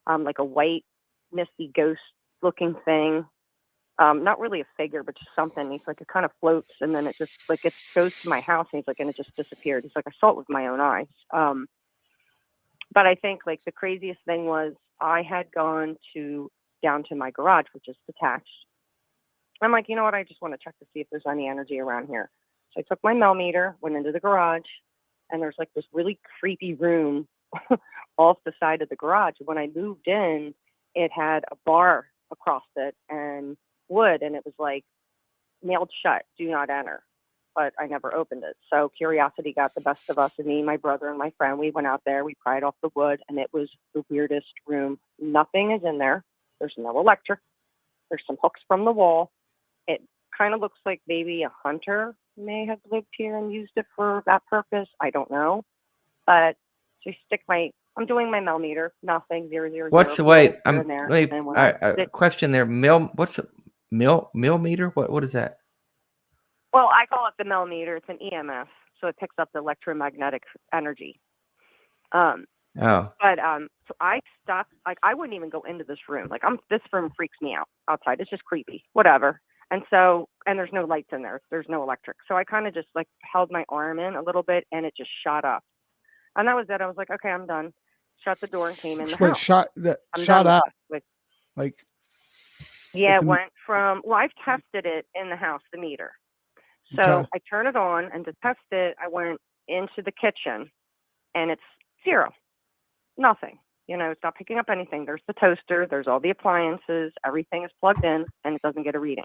like a white, misty ghost-looking thing. Not really a figure, but just something. He's like, it kind of floats, and then it just like it goes to my house, and he's like, and it just disappeared. He's like, I saw it with my own eyes. But I think like the craziest thing was I had gone down to my garage, which is detached. I'm like, you know what? I just want to check to see if there's any energy around here. So I took my millimeter, went into the garage, and there's like this really creepy room off the side of the garage. When I moved in, it had a bar across it and wood, and it was like nailed shut, do not enter. But I never opened it. So curiosity got the best of us, and me, my brother, and my friend, we went out there, we pried off the wood, and it was the weirdest room. Nothing is in there. There's no electric. There's some hooks from the wall. It kind of looks like maybe a hunter may have lived here and used it for that purpose. I don't know. But so I'm doing my millimeter, nothing, 000. What's the wait? Question there. What's a millimeter? What is that? Well, I call it the millimeter. It's an EMF, so it picks up the electromagnetic energy. But so I stopped. Like, I wouldn't even go into this room. Like, this room freaks me out outside. It's just creepy. Whatever. And there's no lights in there. There's no electric. So I kind of just like held my arm in a little bit, and it just shot up. And that was it. I was like, okay, I'm done. Shut the door and came in the house. Shot up. Yeah, it went from. Well, I've tested it in the house, the meter. So okay. I turn it on, and to test it, I went into the kitchen, and it's 0, nothing. You know, it's not picking up anything. There's the toaster, there's all the appliances, everything is plugged in, and it doesn't get a reading.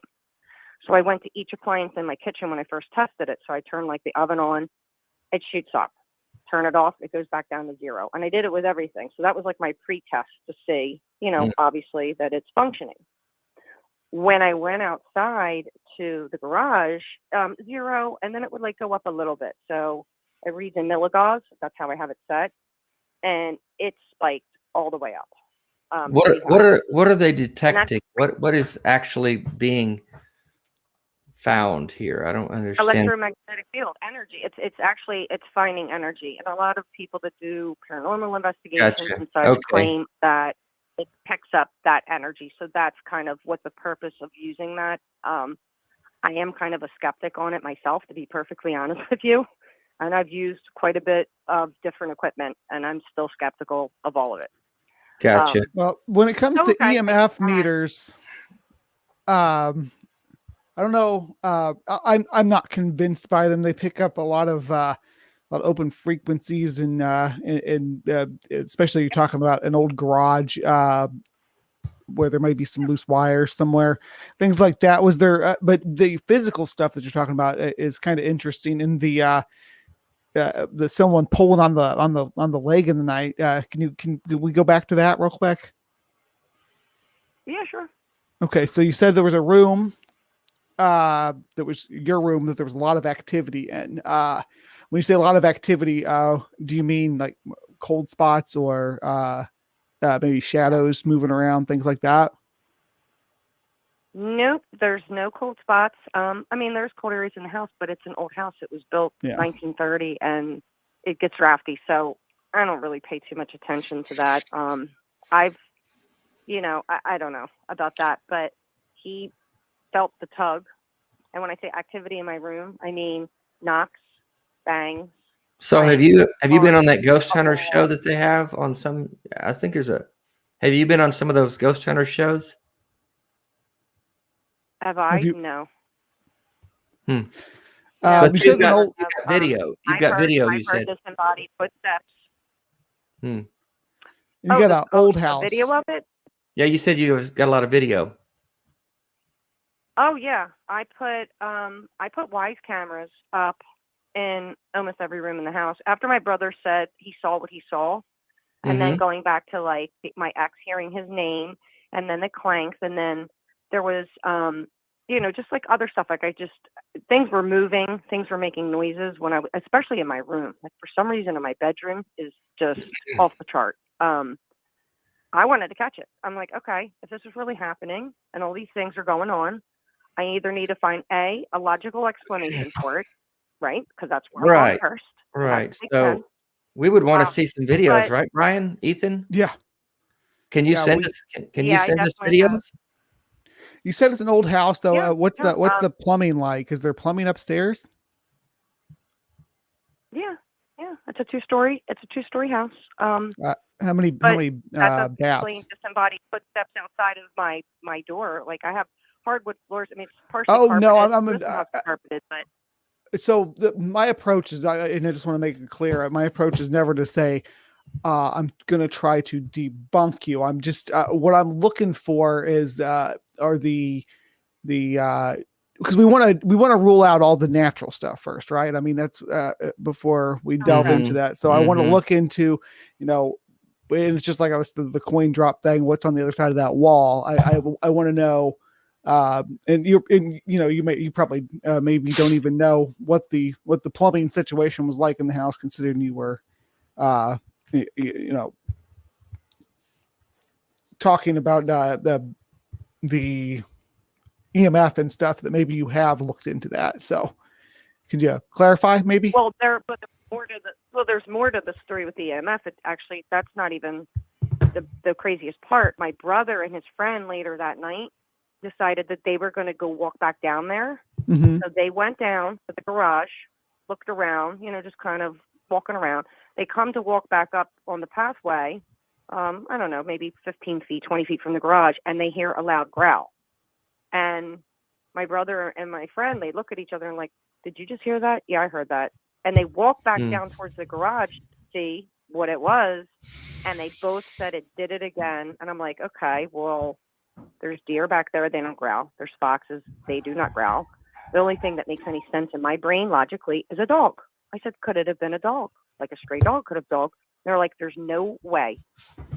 So I went to each appliance in my kitchen when I first tested it. So I turned like the oven on, it shoots up. Turn it off, it goes back down to 0. And I did it with everything. So that was like my pre-test to see, obviously that it's functioning. When I went outside to the garage, 0, and then it would like go up a little bit. So I read in milligauss, that's how I have it set, and it spiked all the way up. What are they detecting? What is actually being found here? I don't understand. Electromagnetic field energy. It's finding energy, and a lot of people that do paranormal investigations and such claim that it picks up that energy. So that's kind of what the purpose of using that. I am kind of a skeptic on it myself, to be perfectly honest with you. And I've used quite a bit of different equipment, and I'm still skeptical of all of it. Gotcha. Well, when it comes to EMF meters, I don't know. I'm not convinced by them. They pick up a lot of open frequencies, and especially you're talking about an old garage where there might be some loose wires somewhere, things like that. Was there? But the physical stuff that you're talking about is kind of interesting. In the someone pulling on the leg in the night. Can we go back to that real quick? Yeah, sure. Okay, so you said there was a room that was your room that there was a lot of activity in. When you say a lot of activity, do you mean like cold spots or maybe shadows moving around, things like that? Nope, there's no cold spots. I mean, there's cold areas in the house, but it's an old house. It was built 1930, and it gets drafty, so I don't really pay too much attention to that. I don't know about that, but he felt the tug. And when I say activity in my room, I mean knocks, bangs. So have you been on that Ghost Hunter show that they have on some? I think there's a. Have you been on some of those Ghost Hunter shows? Have I? No. But you've got video. You've got video. You said disembodied footsteps. You got an old house. Video of it? Yeah, you said you got a lot of video. Oh yeah, I put Wise cameras up in almost every room in the house. After my brother said he saw what he saw, and then going back to like my ex hearing his name, and then the clanks, and then there was just like other stuff. Like things were moving, things were making noises when especially in my room. Like for some reason in my bedroom is just off the chart. I wanted to catch it. I'm like, okay, if this is really happening and all these things are going on, I either need to find a logical explanation for it, right? Because that's where I'm going first. Right. So we would want to see some videos, right, Brian, Ethan? Yeah. Can you send us? Can you send us videos? You said it's an old house, though. Yeah, what's the plumbing like? Is there plumbing upstairs? Yeah. It's a two-story house. How many baths? Disembodied footsteps outside of my door. Like I have hardwood floors. I mean, it's partially carpeted. Carpeted, but so my approach is, and I just want to make it clear, my approach is never to say I'm going to try to debunk you. I'm just what I'm looking for is are the because we want to rule out all the natural stuff first, right? I mean, that's before we delve into that. So I want to look into, and it's just like I was the coin drop thing. What's on the other side of that wall? I want to know. And you probably maybe don't even know what the plumbing situation was like in the house, considering you were, talking about the EMF and stuff that maybe you have looked into that. So could you clarify maybe? Well, there's more to the story with the EMF. That's not even the craziest part. My brother and his friend later that night decided that they were going to go walk back down there. So they went down to the garage, looked around, just kind of walking around. They come to walk back up on the pathway, I don't know, maybe 15 feet, 20 feet from the garage, and they hear a loud growl. And my brother and my friend, they look at each other and like, did you just hear that? Yeah, I heard that. And they walk back down towards the garage to see what it was. And they both said it did it again. And I'm like, okay, well, there's deer back there. They don't growl. There's foxes. They do not growl. The only thing that makes any sense in my brain logically is a dog. I said, could it have been a dog? Like a stray dog could have dogged. They're like, there's no way.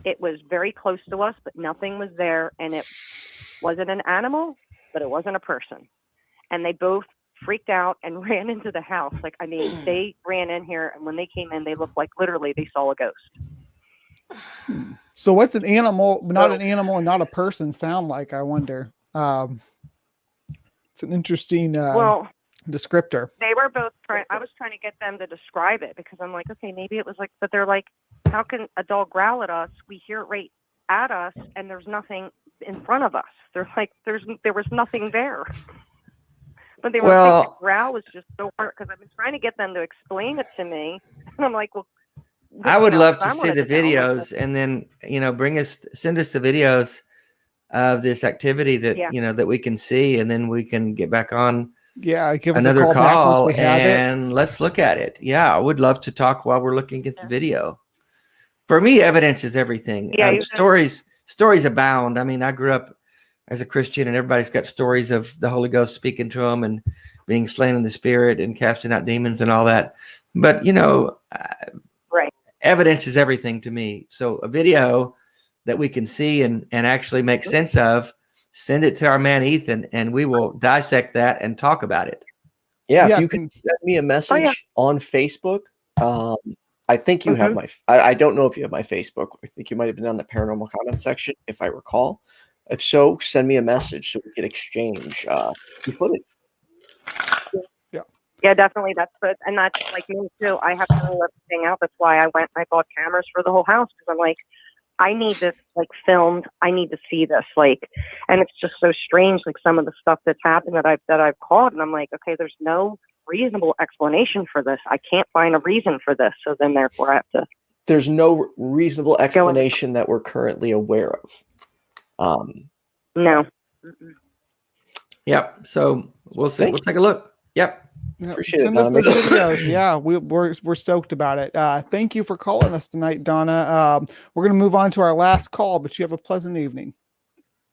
It was very close to us, but nothing was there. And it wasn't an animal, but it wasn't a person. And they both freaked out and ran into the house. Like, I mean, they ran in here, and when they came in, they looked like literally they saw a ghost. So what's an animal, not an animal and not a person sound like, I wonder? It's an interesting descriptor. They were both I was trying to get them to describe it because I'm like, okay, maybe it was like, but they're like, how can a dog growl at us? We hear it right at us and there's nothing in front of us. They're like, there was nothing there. But they were like, the growl was just so hard because I've been trying to get them to explain it to me. And I'm like, well, I would love to see the videos and then, send us the videos of this activity that, that we can see, and then we can get back on give us another call and let's look at it. Yeah. I would love to talk while we're looking at the video. For me, evidence is everything. Stories abound. I mean, I grew up as a Christian and everybody's got stories of the Holy Ghost speaking to them and being slain in the spirit and casting out demons and all that. But, evidence is everything to me. So a video that we can see and actually make sense of, send it to our man Ethan, and we will dissect that and talk about it. Yeah, if you can send me a message on Facebook. I think you have I don't know if you have my Facebook. I think you might have been on the paranormal comment section, if I recall. If so, send me a message so we can exchange the footage. Yeah, definitely. That's good. And that's like me too. I have to rule everything out. That's why I went and I bought cameras for the whole house because I'm like, I need this like filmed. I need to see this, like, and it's just so strange, like some of the stuff that's happened that I've called, and I'm like, okay, there's no reasonable explanation for this. I can't find a reason for this, so then therefore I have to. There's no reasonable explanation that we're currently aware of. No. Yep. So we'll see. We'll take a look. Yep. Appreciate Send it, us Donna. those videos. Yeah, we're stoked about it. Thank you for calling us tonight, Donna. We're going to move on to our last call, but you have a pleasant evening.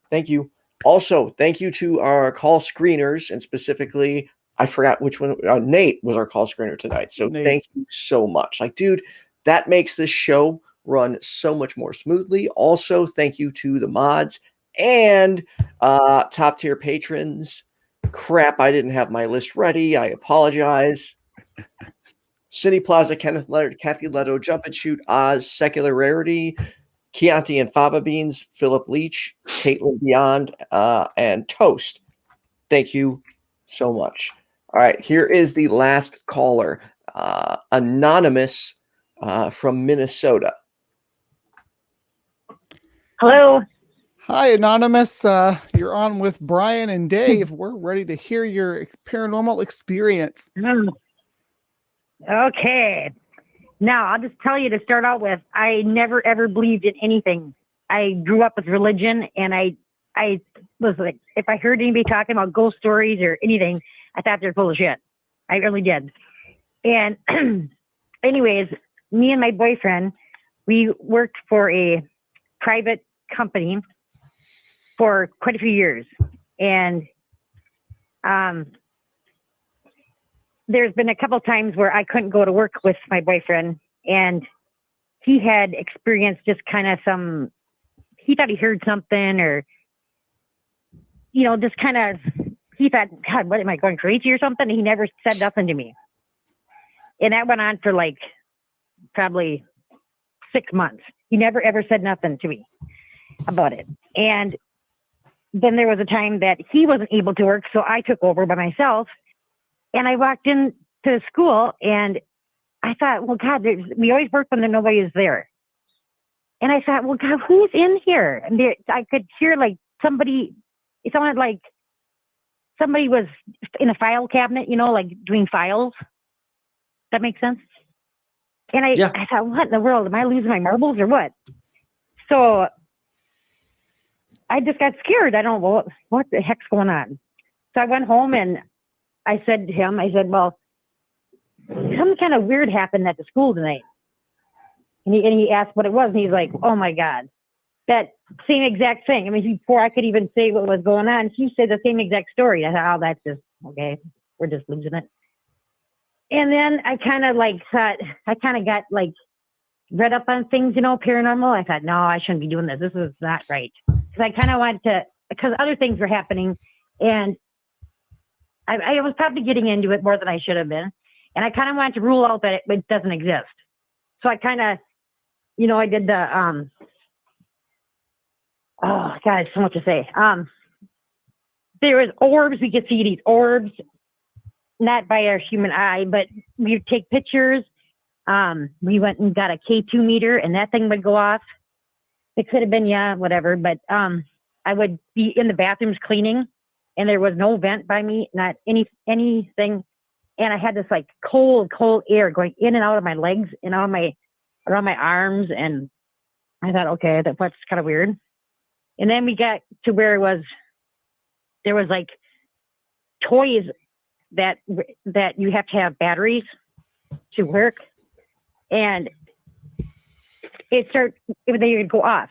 Thank you. Also, thank you to our call screeners, and specifically, I forgot which one. Nate was our call screener tonight. So Nate. Thank you so much. Like, dude, that makes this show run so much more smoothly. Also, thank you to the mods and top tier patrons. Crap, I didn't have my list ready. I apologize. City Plaza, Kenneth, Leonard, Kathy, Letto, JumpandShoot, Oz, Secular Rarity, Chianti and Fava Beans, Philip Leitch, Kaitlyn Beyond, and Toast. Thank you so much. All right, here is the last caller, Anonymous from Minnesota. Hello. Hi, Anonymous. You're on with Brian and Dave. We're ready to hear your paranormal experience. Okay. Now, I'll just tell you to start out with, I never, ever believed in anything. I grew up with religion, and I was like, if I heard anybody talking about ghost stories or anything, I thought they're full of shit. I really did. And anyways, me and my boyfriend, we worked for a private company for quite a few years. And there's been a couple of times where I couldn't go to work with my boyfriend, and he had experienced just kind of he thought he heard something, or, you know, just kind of, he thought, God, what am I going crazy or something? And he never said nothing to me. And that went on for like probably 6 months. He never, ever said nothing to me about it. And then there was a time that he wasn't able to work, so I took over by myself. And I walked into the school, and I thought, well, God, we always work when nobody is there. And I thought, well, God, who's in here? And I could hear like somebody, it sounded like somebody was in a file cabinet, you know, like doing files. That makes sense? And I thought, what in the world? Am I losing my marbles or what? So I just got scared. I don't know, what the heck's going on? So I went home, and I said to him, well, something kind of weird happened at the school tonight. And he asked what it was, and he's like, oh my God, that same exact thing. I mean, before I could even say what was going on, he said the same exact story. I thought, oh, that's just, okay, we're just losing it. And then I kind of got like read up on things, you know, paranormal. I thought, no, I shouldn't be doing this. This is not right. Because I kind of wanted to, because other things were happening, and I was probably getting into it more than I should have been. And I kind of wanted to rule out that it doesn't exist. So I kind of, you know, I did the, oh God, so much to say. There was orbs. We could see these orbs, not by our human eye, but we would take pictures. We went and got a K2 meter, and that thing would go off. It could have been, whatever. But I would be in the bathrooms cleaning, and there was no vent by me, not anything. And I had this like cold air going in and out of my legs and around my arms. And I thought, okay, that's kind of weird. And then we got to where there was like toys that you have to have batteries to work. And they would go off.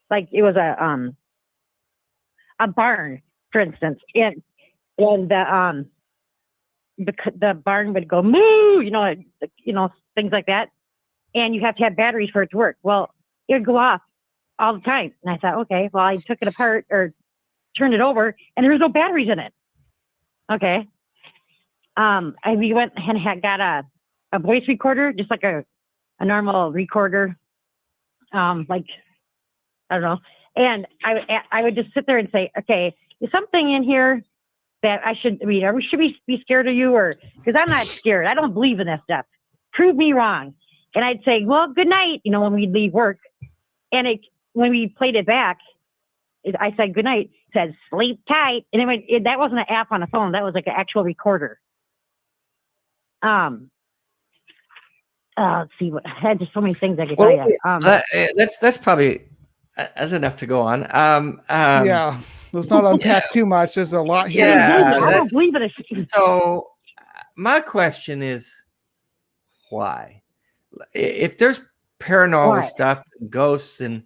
Like it was a barn, for instance. And the barn would go moo, you know, things like that. And you have to have batteries for it to work. Well, it would go off all the time. And I thought, okay, well, I took it apart or turned it over, and there was no batteries in it. Okay. We went and got a voice recorder, just like a normal recorder. Like, I don't know. And I would just sit there and say, okay, is something in here that should we be scared of you? Or, because I'm not scared. I don't believe in that stuff. Prove me wrong. And I'd say, well, good night, you know, when we'd leave work. And when we played it back, I said goodnight. It said sleep tight, and that wasn't an app on a phone. That was like an actual recorder. Let's see. I had just so many things I could tell you. That's probably that's enough to go on. Yeah, let's not unpack too much. There's a lot here. Yeah, I don't believe it. So my question is, why? If there's paranormal stuff, ghosts, and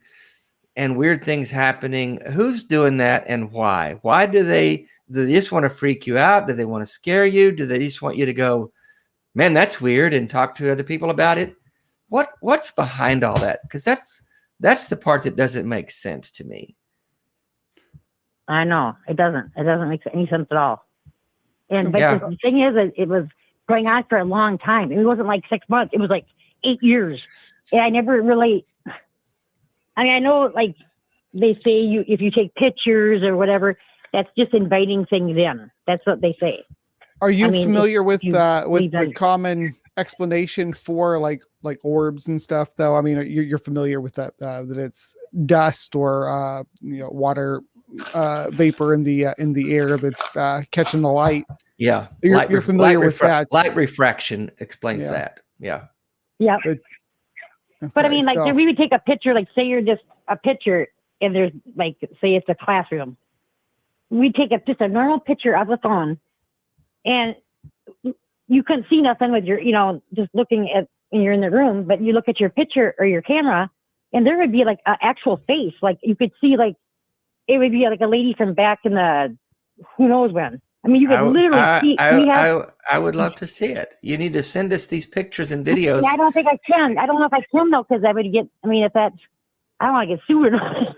weird things happening, who's doing that and why? Why do they just want to freak you out? Do they want to scare you? Do they just want you to go, man, that's weird, and talk to other people about it? What's behind all that? Because that's the part that doesn't make sense to me. I know it doesn't make any sense at all. But the thing is, it was going on for a long time. It wasn't like 6 months. It was like 8 years. And I never really, I mean, I know like they say if you take pictures or whatever, that's just inviting things in. That's what they say. Are you familiar with the common explanation for like orbs and stuff though? I mean, you're familiar with that, that it's dust or, water, vapor in the air that's catching the light. Yeah. You're familiar with that. Light refraction explains that. Yeah. Yeah. But I mean, like, we would take a picture, like, say you're just a picture, and there's, like, say it's a classroom. We'd take just a normal picture of the phone, and you couldn't see nothing with your, just looking at, when you're in the room, but you look at your picture or your camera, and there would be, like, an actual face. Like, you could see, like, it would be, like, a lady from back in the, who knows when. I mean, you could literally see. I would love to see it. You need to send us these pictures and videos. Yeah, I don't think I can. I don't know if I can though, because I would get. I mean, if that's, I don't want to get sued or not.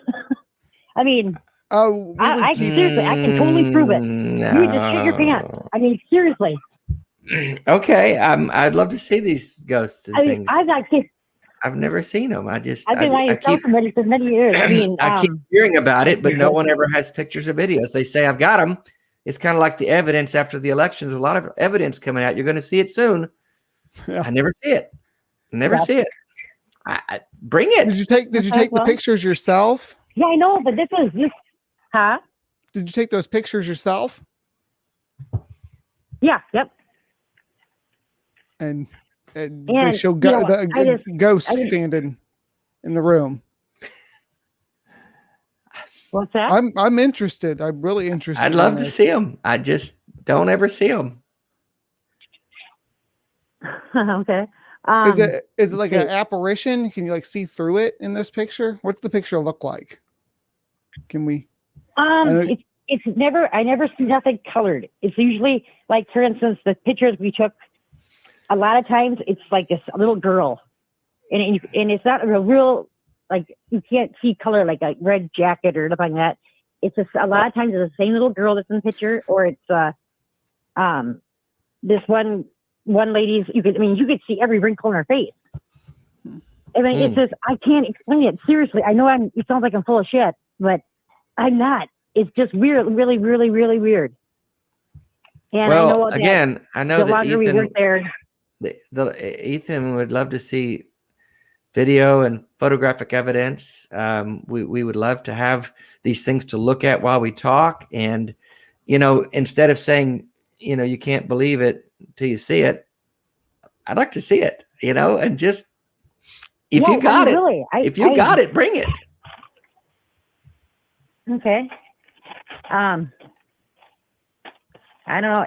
I mean, I seriously, I can totally prove it. No. You just shit your pants. I mean, seriously. Okay, I'd love to see these ghosts and things. I've never seen them. I've been wanting to tell somebody for many years. I mean, I keep hearing about it, but no one ever has pictures or videos. They say I've got them. It's kind of like the evidence after the elections. A lot of evidence coming out. You're going to see it soon. Yeah. I never see it. See it. Bring it. Did you take the pictures yourself? Yeah, I know, but this is just, huh? Did you take those pictures yourself? Yeah. Yep. And they show ghosts standing in the room. What's that? I'm interested. I'm really interested. I'd love to see them. I just don't ever see them. Okay. Is it like an apparition? Can you like see through it in this picture? What's the picture look like? Can we? It's never. I never see nothing colored. It's usually like, for instance, the pictures we took. A lot of times, it's like this little girl, and it's not a real. Like, you can't see color, like a red jacket or nothing like that. It's just a lot of times it's the same little girl that's in the picture, or it's this one lady's. You could see every wrinkle in her face. I mean, it's just, I can't explain it. Seriously, I know it sounds like I'm full of shit, but I'm not. It's just weird, really, really, really weird. And well, I know the that longer we work there, Ethan would love to see video and photographic evidence. We would love to have these things to look at while we talk. And, instead of saying, you can't believe it till you see it, I'd like to see it, and just, if you got it, bring it. Okay. I don't know.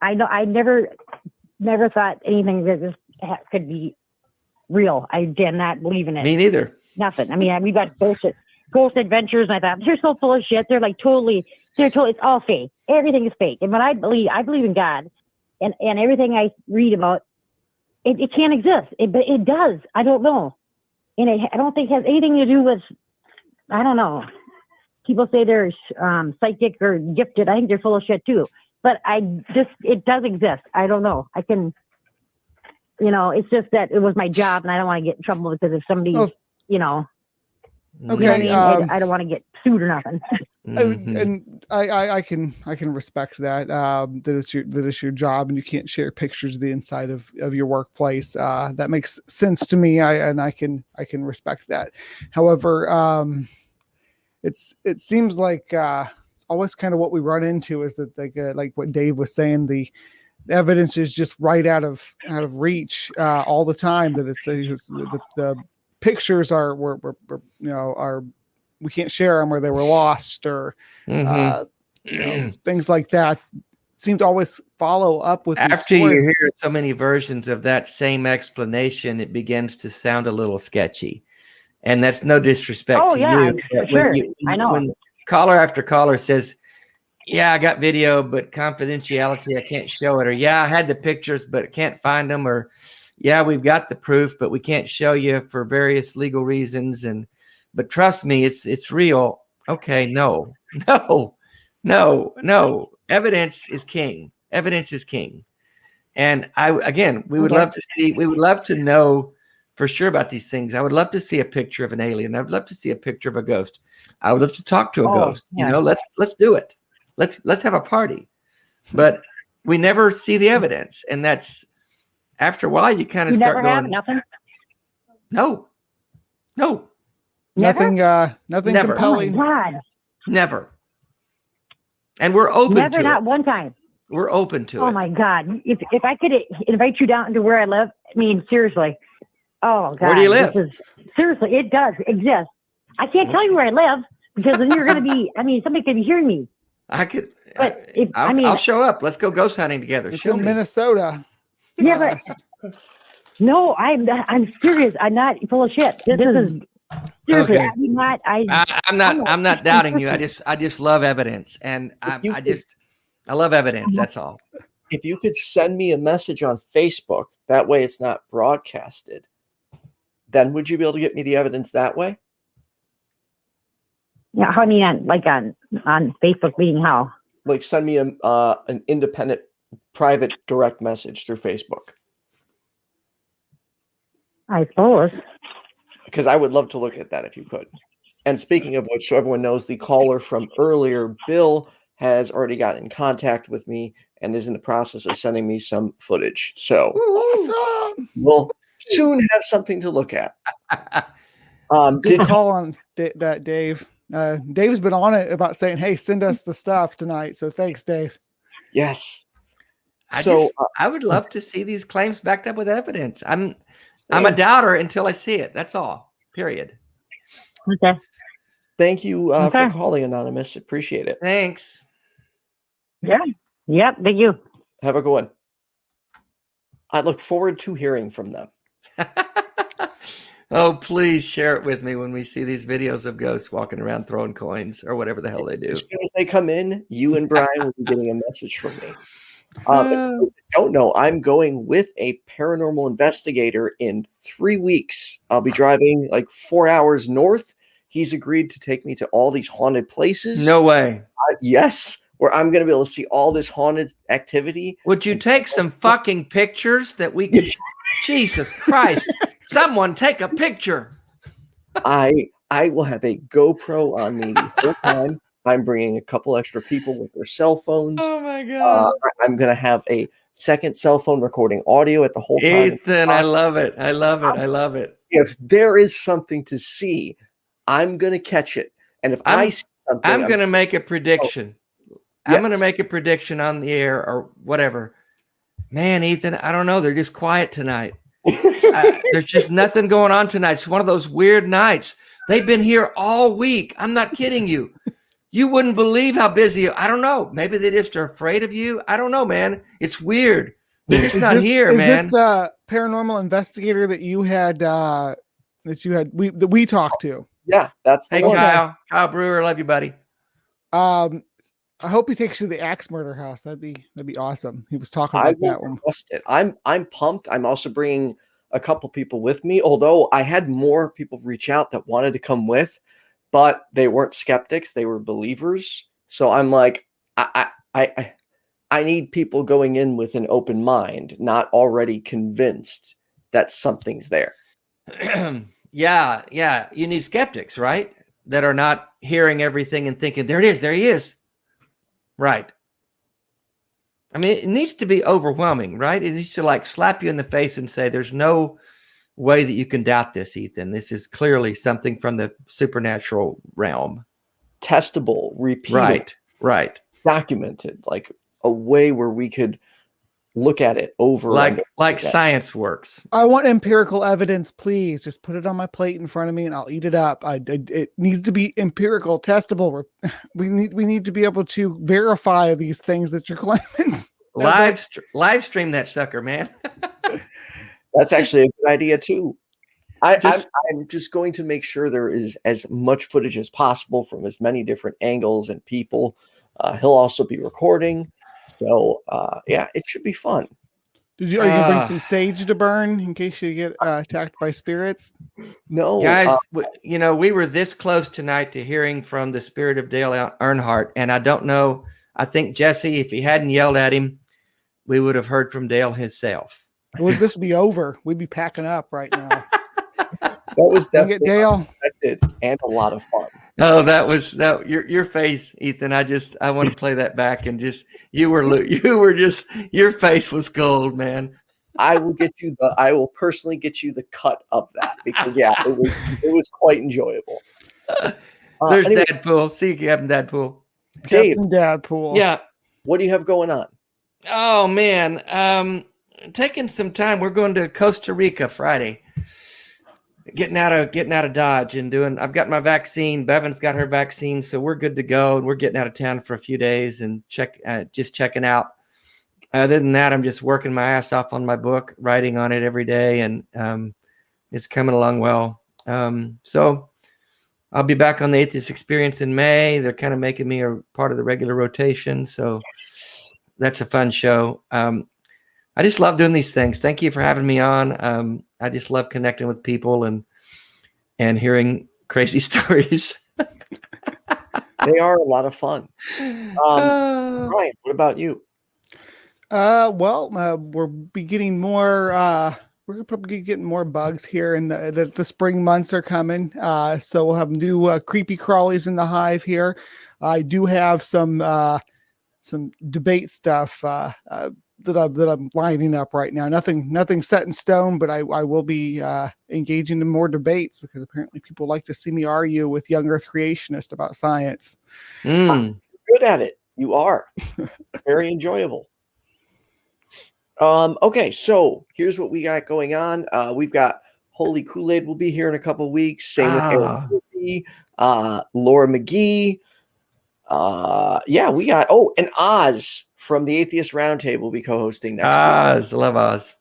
I never thought anything that this could be real. I did not believe in it. Me neither. Nothing. I mean, we got ghost adventures, and I thought they're so full of shit. They're like it's all fake. Everything is fake. And but I believe in God, and everything I read about, it can't exist. But it does. I don't know, and I don't think it has anything to do with. I don't know. People say they're psychic or gifted. I think they're full of shit too. But it does exist. I don't know. I can. It's just that it was my job, and I don't want to get in trouble because if somebody, Okay. You know what I mean? I don't want to get sued or nothing. And I can respect that. That is your job, and you can't share pictures of the inside of your workplace. That makes sense to me. I can respect that. However, it seems like always kind of what we run into is that like what Dave was saying, the evidence is just right out of reach all the time. That it's the pictures are we can't share them, or they were lost, or things like that. Seem to always follow up with after you hear so many versions of that same explanation, it begins to sound a little sketchy, and that's no disrespect to you. For sure. I know. When caller after caller says, "Yeah, I got video, but confidentiality, I can't show it," or "Yeah, I had the pictures, but can't find them," or "Yeah, we've got the proof, but we can't show you for various legal reasons," but trust me, it's real. Okay, no. Evidence is king. Evidence is king. And we would love to know for sure about these things. I would love to see a picture of an alien. I would love to see a picture of a ghost. I would love to talk to a ghost. Yeah. You know, let's do it. Let's have a party. But we never see the evidence. And that's after a while you kind of start going, nothing. No. Nothing Never. compelling. Oh my God. Never. And we're open Never, to not it. one time. We're open to it. Oh my God. If I could invite you down to where I live, I mean, seriously. Oh God. Where do you live? Seriously, it does exist. I can't tell you where I live because then you're going to be, somebody could be hearing me. I could, But I'll show up. Let's go ghost hunting together. It's Show in me. Minnesota. Yeah, but no, I'm serious. I'm not full of shit. This is seriously. Okay. I'm not doubting you. I just love evidence, and I love evidence. That's all. If you could send me a message on Facebook, that way it's not broadcasted, then would you be able to get me the evidence that way? Yeah, I mean, on Facebook, meaning how? Like send me an independent, private, direct message through Facebook. I suppose. Because I would love to look at that if you could. And speaking of which, so everyone knows, the caller from earlier, Bill, has already gotten in contact with me and is in the process of sending me some footage. So Awesome. We'll soon have something to look at. Good call on that, Dave. Dave's been on it about saying, "Hey, send us the stuff tonight." So thanks, Dave. Yes. I would love to see these claims backed up with evidence. I'm a doubter until I see it. That's all. Period. Okay. Thank you for calling, Anonymous. Appreciate it. Thanks. Yeah. Yep. Thank you. Have a good one. I look forward to hearing from them. Oh, please share it with me when we see these videos of ghosts walking around throwing coins or whatever the hell they do. As soon as they come in, you and Brian will be getting a message from me. If you don't know, I'm going with a paranormal investigator in 3 weeks. I'll be driving like 4 hours north. He's agreed to take me to all these haunted places. No way. Yes, where I'm going to be able to see all this haunted activity. Would you take some fucking pictures that we could? Jesus Christ! Someone take a picture. I will have a GoPro on me the whole time. I'm bringing a couple extra people with their cell phones. Oh my God. I'm going to have a second cell phone recording audio at the whole time. Ethan, I love it. I love it. I love it. If there is something to see, I'm going to catch it. And if I see something, I'm going to make a prediction. Yes. I'm going to make a prediction on the air or whatever. Man, Ethan, I don't know. They're just quiet tonight. There's just nothing going on tonight. It's one of those weird nights. They've been here all week. I'm not kidding you. You wouldn't believe how busy. I don't know. Maybe they just are afraid of you. I don't know, man. It's weird. They're just not here, man. Is this the paranormal investigator that you had? That we talked to? Yeah, that's the hey, one. Kyle Brewer, love you, buddy. I hope he takes you to the Axe Murder House. That'd be awesome. He was talking about that one. It. I'm pumped. I'm also bringing a couple people with me. Although I had more people reach out that wanted to come with, but they weren't skeptics; they were believers. So I'm like, I need people going in with an open mind, not already convinced that something's there. Yeah. You need skeptics, right? That are not hearing everything and thinking, there it is, there he is. Right. I mean, it needs to be overwhelming, right? It needs to like slap you in the face and say, there's no way that you can doubt this, Ethan. This is clearly something from the supernatural realm. Testable, repeatable. Right. Documented, like a way where we could look at it over like science works. I want empirical evidence, please. Just put it on my plate in front of me, and I'll eat it up. It needs to be empirical, testable. We need to be able to verify these things that you're claiming. Live stream that sucker, man. That's actually a good idea too. I'm just going to make sure there is as much footage as possible from as many different angles and people. He'll also be recording. So, it should be fun. Are you going to bring some sage to burn in case you get attacked by spirits? No. Guys, we were this close tonight to hearing from the spirit of Dale Earnhardt. And I don't know. I think, Jesse, if he hadn't yelled at him, we would have heard from Dale himself. Would this be over? We'd be packing up right now. That was definitely Dale unexpected and a lot of fun. Oh, your face, Ethan. I want to play that back and just your face was gold, man. I will personally get you the cut of that because it was quite enjoyable. There's Dadpool. See you, Captain Dadpool. Dave, Dadpool. Yeah. What do you have going on? Oh man. Taking some time. We're going to Costa Rica Friday. Getting out of Dodge and I've got my vaccine. Bevan's got her vaccine, so we're good to go. And we're getting out of town for a few days and just checking out. Other than that, I'm just working my ass off on my book, writing on it every day, and it's coming along well. So I'll be back on the Atheist Experience in May. They're kind of making me a part of the regular rotation, so that's a fun show. I just love doing these things. Thank you for having me on. I just love connecting with people and hearing crazy stories. They are a lot of fun. Ryan, what about you? We're be getting more. We're probably getting more bugs here, and the spring months are coming. So we'll have new creepy crawlies in the hive here. I do have some debate stuff that I'm lining up right now. Nothing set in stone, but I will be engaging in more debates because apparently people like to see me argue with young Earth creationists about science. You're good at it. You are. Very enjoyable. Okay, so here's what we got going on. We've got Holy Kool-Aid will be here in a couple weeks. Same with Eric, Laura McGee. We got and Oz from the Atheist Roundtable will be co-hosting next week. Oz, love Oz.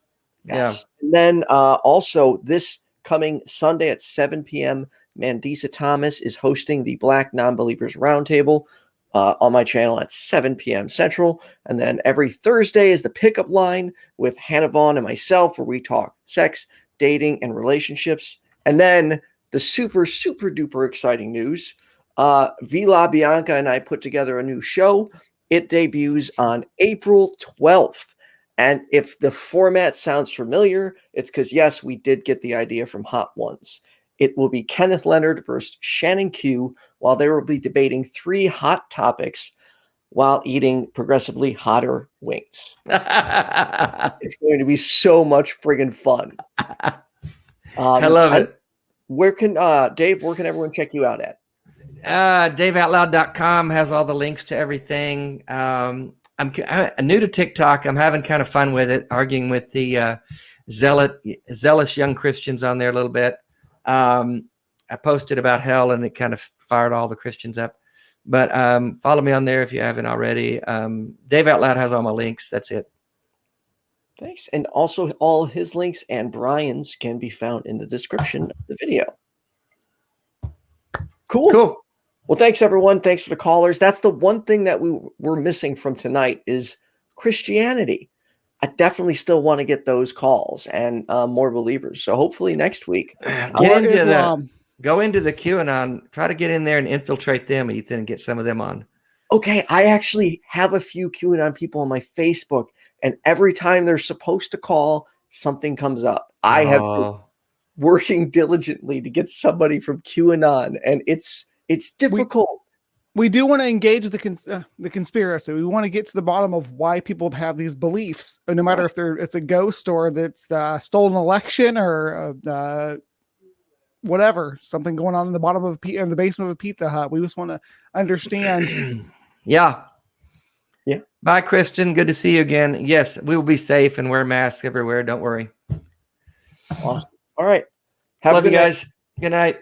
Yes. Yeah. And then also this coming Sunday at 7 p.m., Mandisa Thomas is hosting the Black Non-Believers Roundtable on my channel at 7 p.m. Central. And then every Thursday is the Pickup Line with Hannah Vaughn and myself, where we talk sex, dating, and relationships. And then the super, super duper exciting news. Vila Bianca and I put together a new show. It debuts on April 12th. And if the format sounds familiar, it's because, yes, we did get the idea from Hot Ones. It will be Kenneth Leonard versus Shannon Q, while they will be debating 3 hot topics while eating progressively hotter wings. It's going to be so much friggin' fun. I love it. Where can Dave, where can everyone check you out at? DaveOutloud.com has all the links to everything. I'm new to TikTok. I'm having kind of fun with it, arguing with the zealous young Christians on there a little bit. I posted about hell, and it kind of fired all the Christians up. But follow me on there if you haven't already. Dave Out Loud has all my links. That's it. Thanks. And also all his links and Brian's can be found in the description of the video. Cool. Well, thanks, everyone. Thanks for the callers. That's the one thing that we were missing from tonight is Christianity. I definitely still want to get those calls and more believers. So hopefully next week. Go into the QAnon. Try to get in there and infiltrate them, Ethan, and get some of them on. Okay, I actually have a few QAnon people on my Facebook, and every time they're supposed to call, something comes up. I have working diligently to get somebody from QAnon, and it's difficult. We do want to engage the conspiracy. We want to get to the bottom of why people have these beliefs, no matter if it's a ghost or that's stolen election or whatever, something going on in the bottom of in the basement of a Pizza Hut. We just want to understand. Yeah. Bye, Christian. Good to see you again. Yes, we will be safe and wear masks everywhere. Don't worry. Awesome. All right. Love you guys. Good night.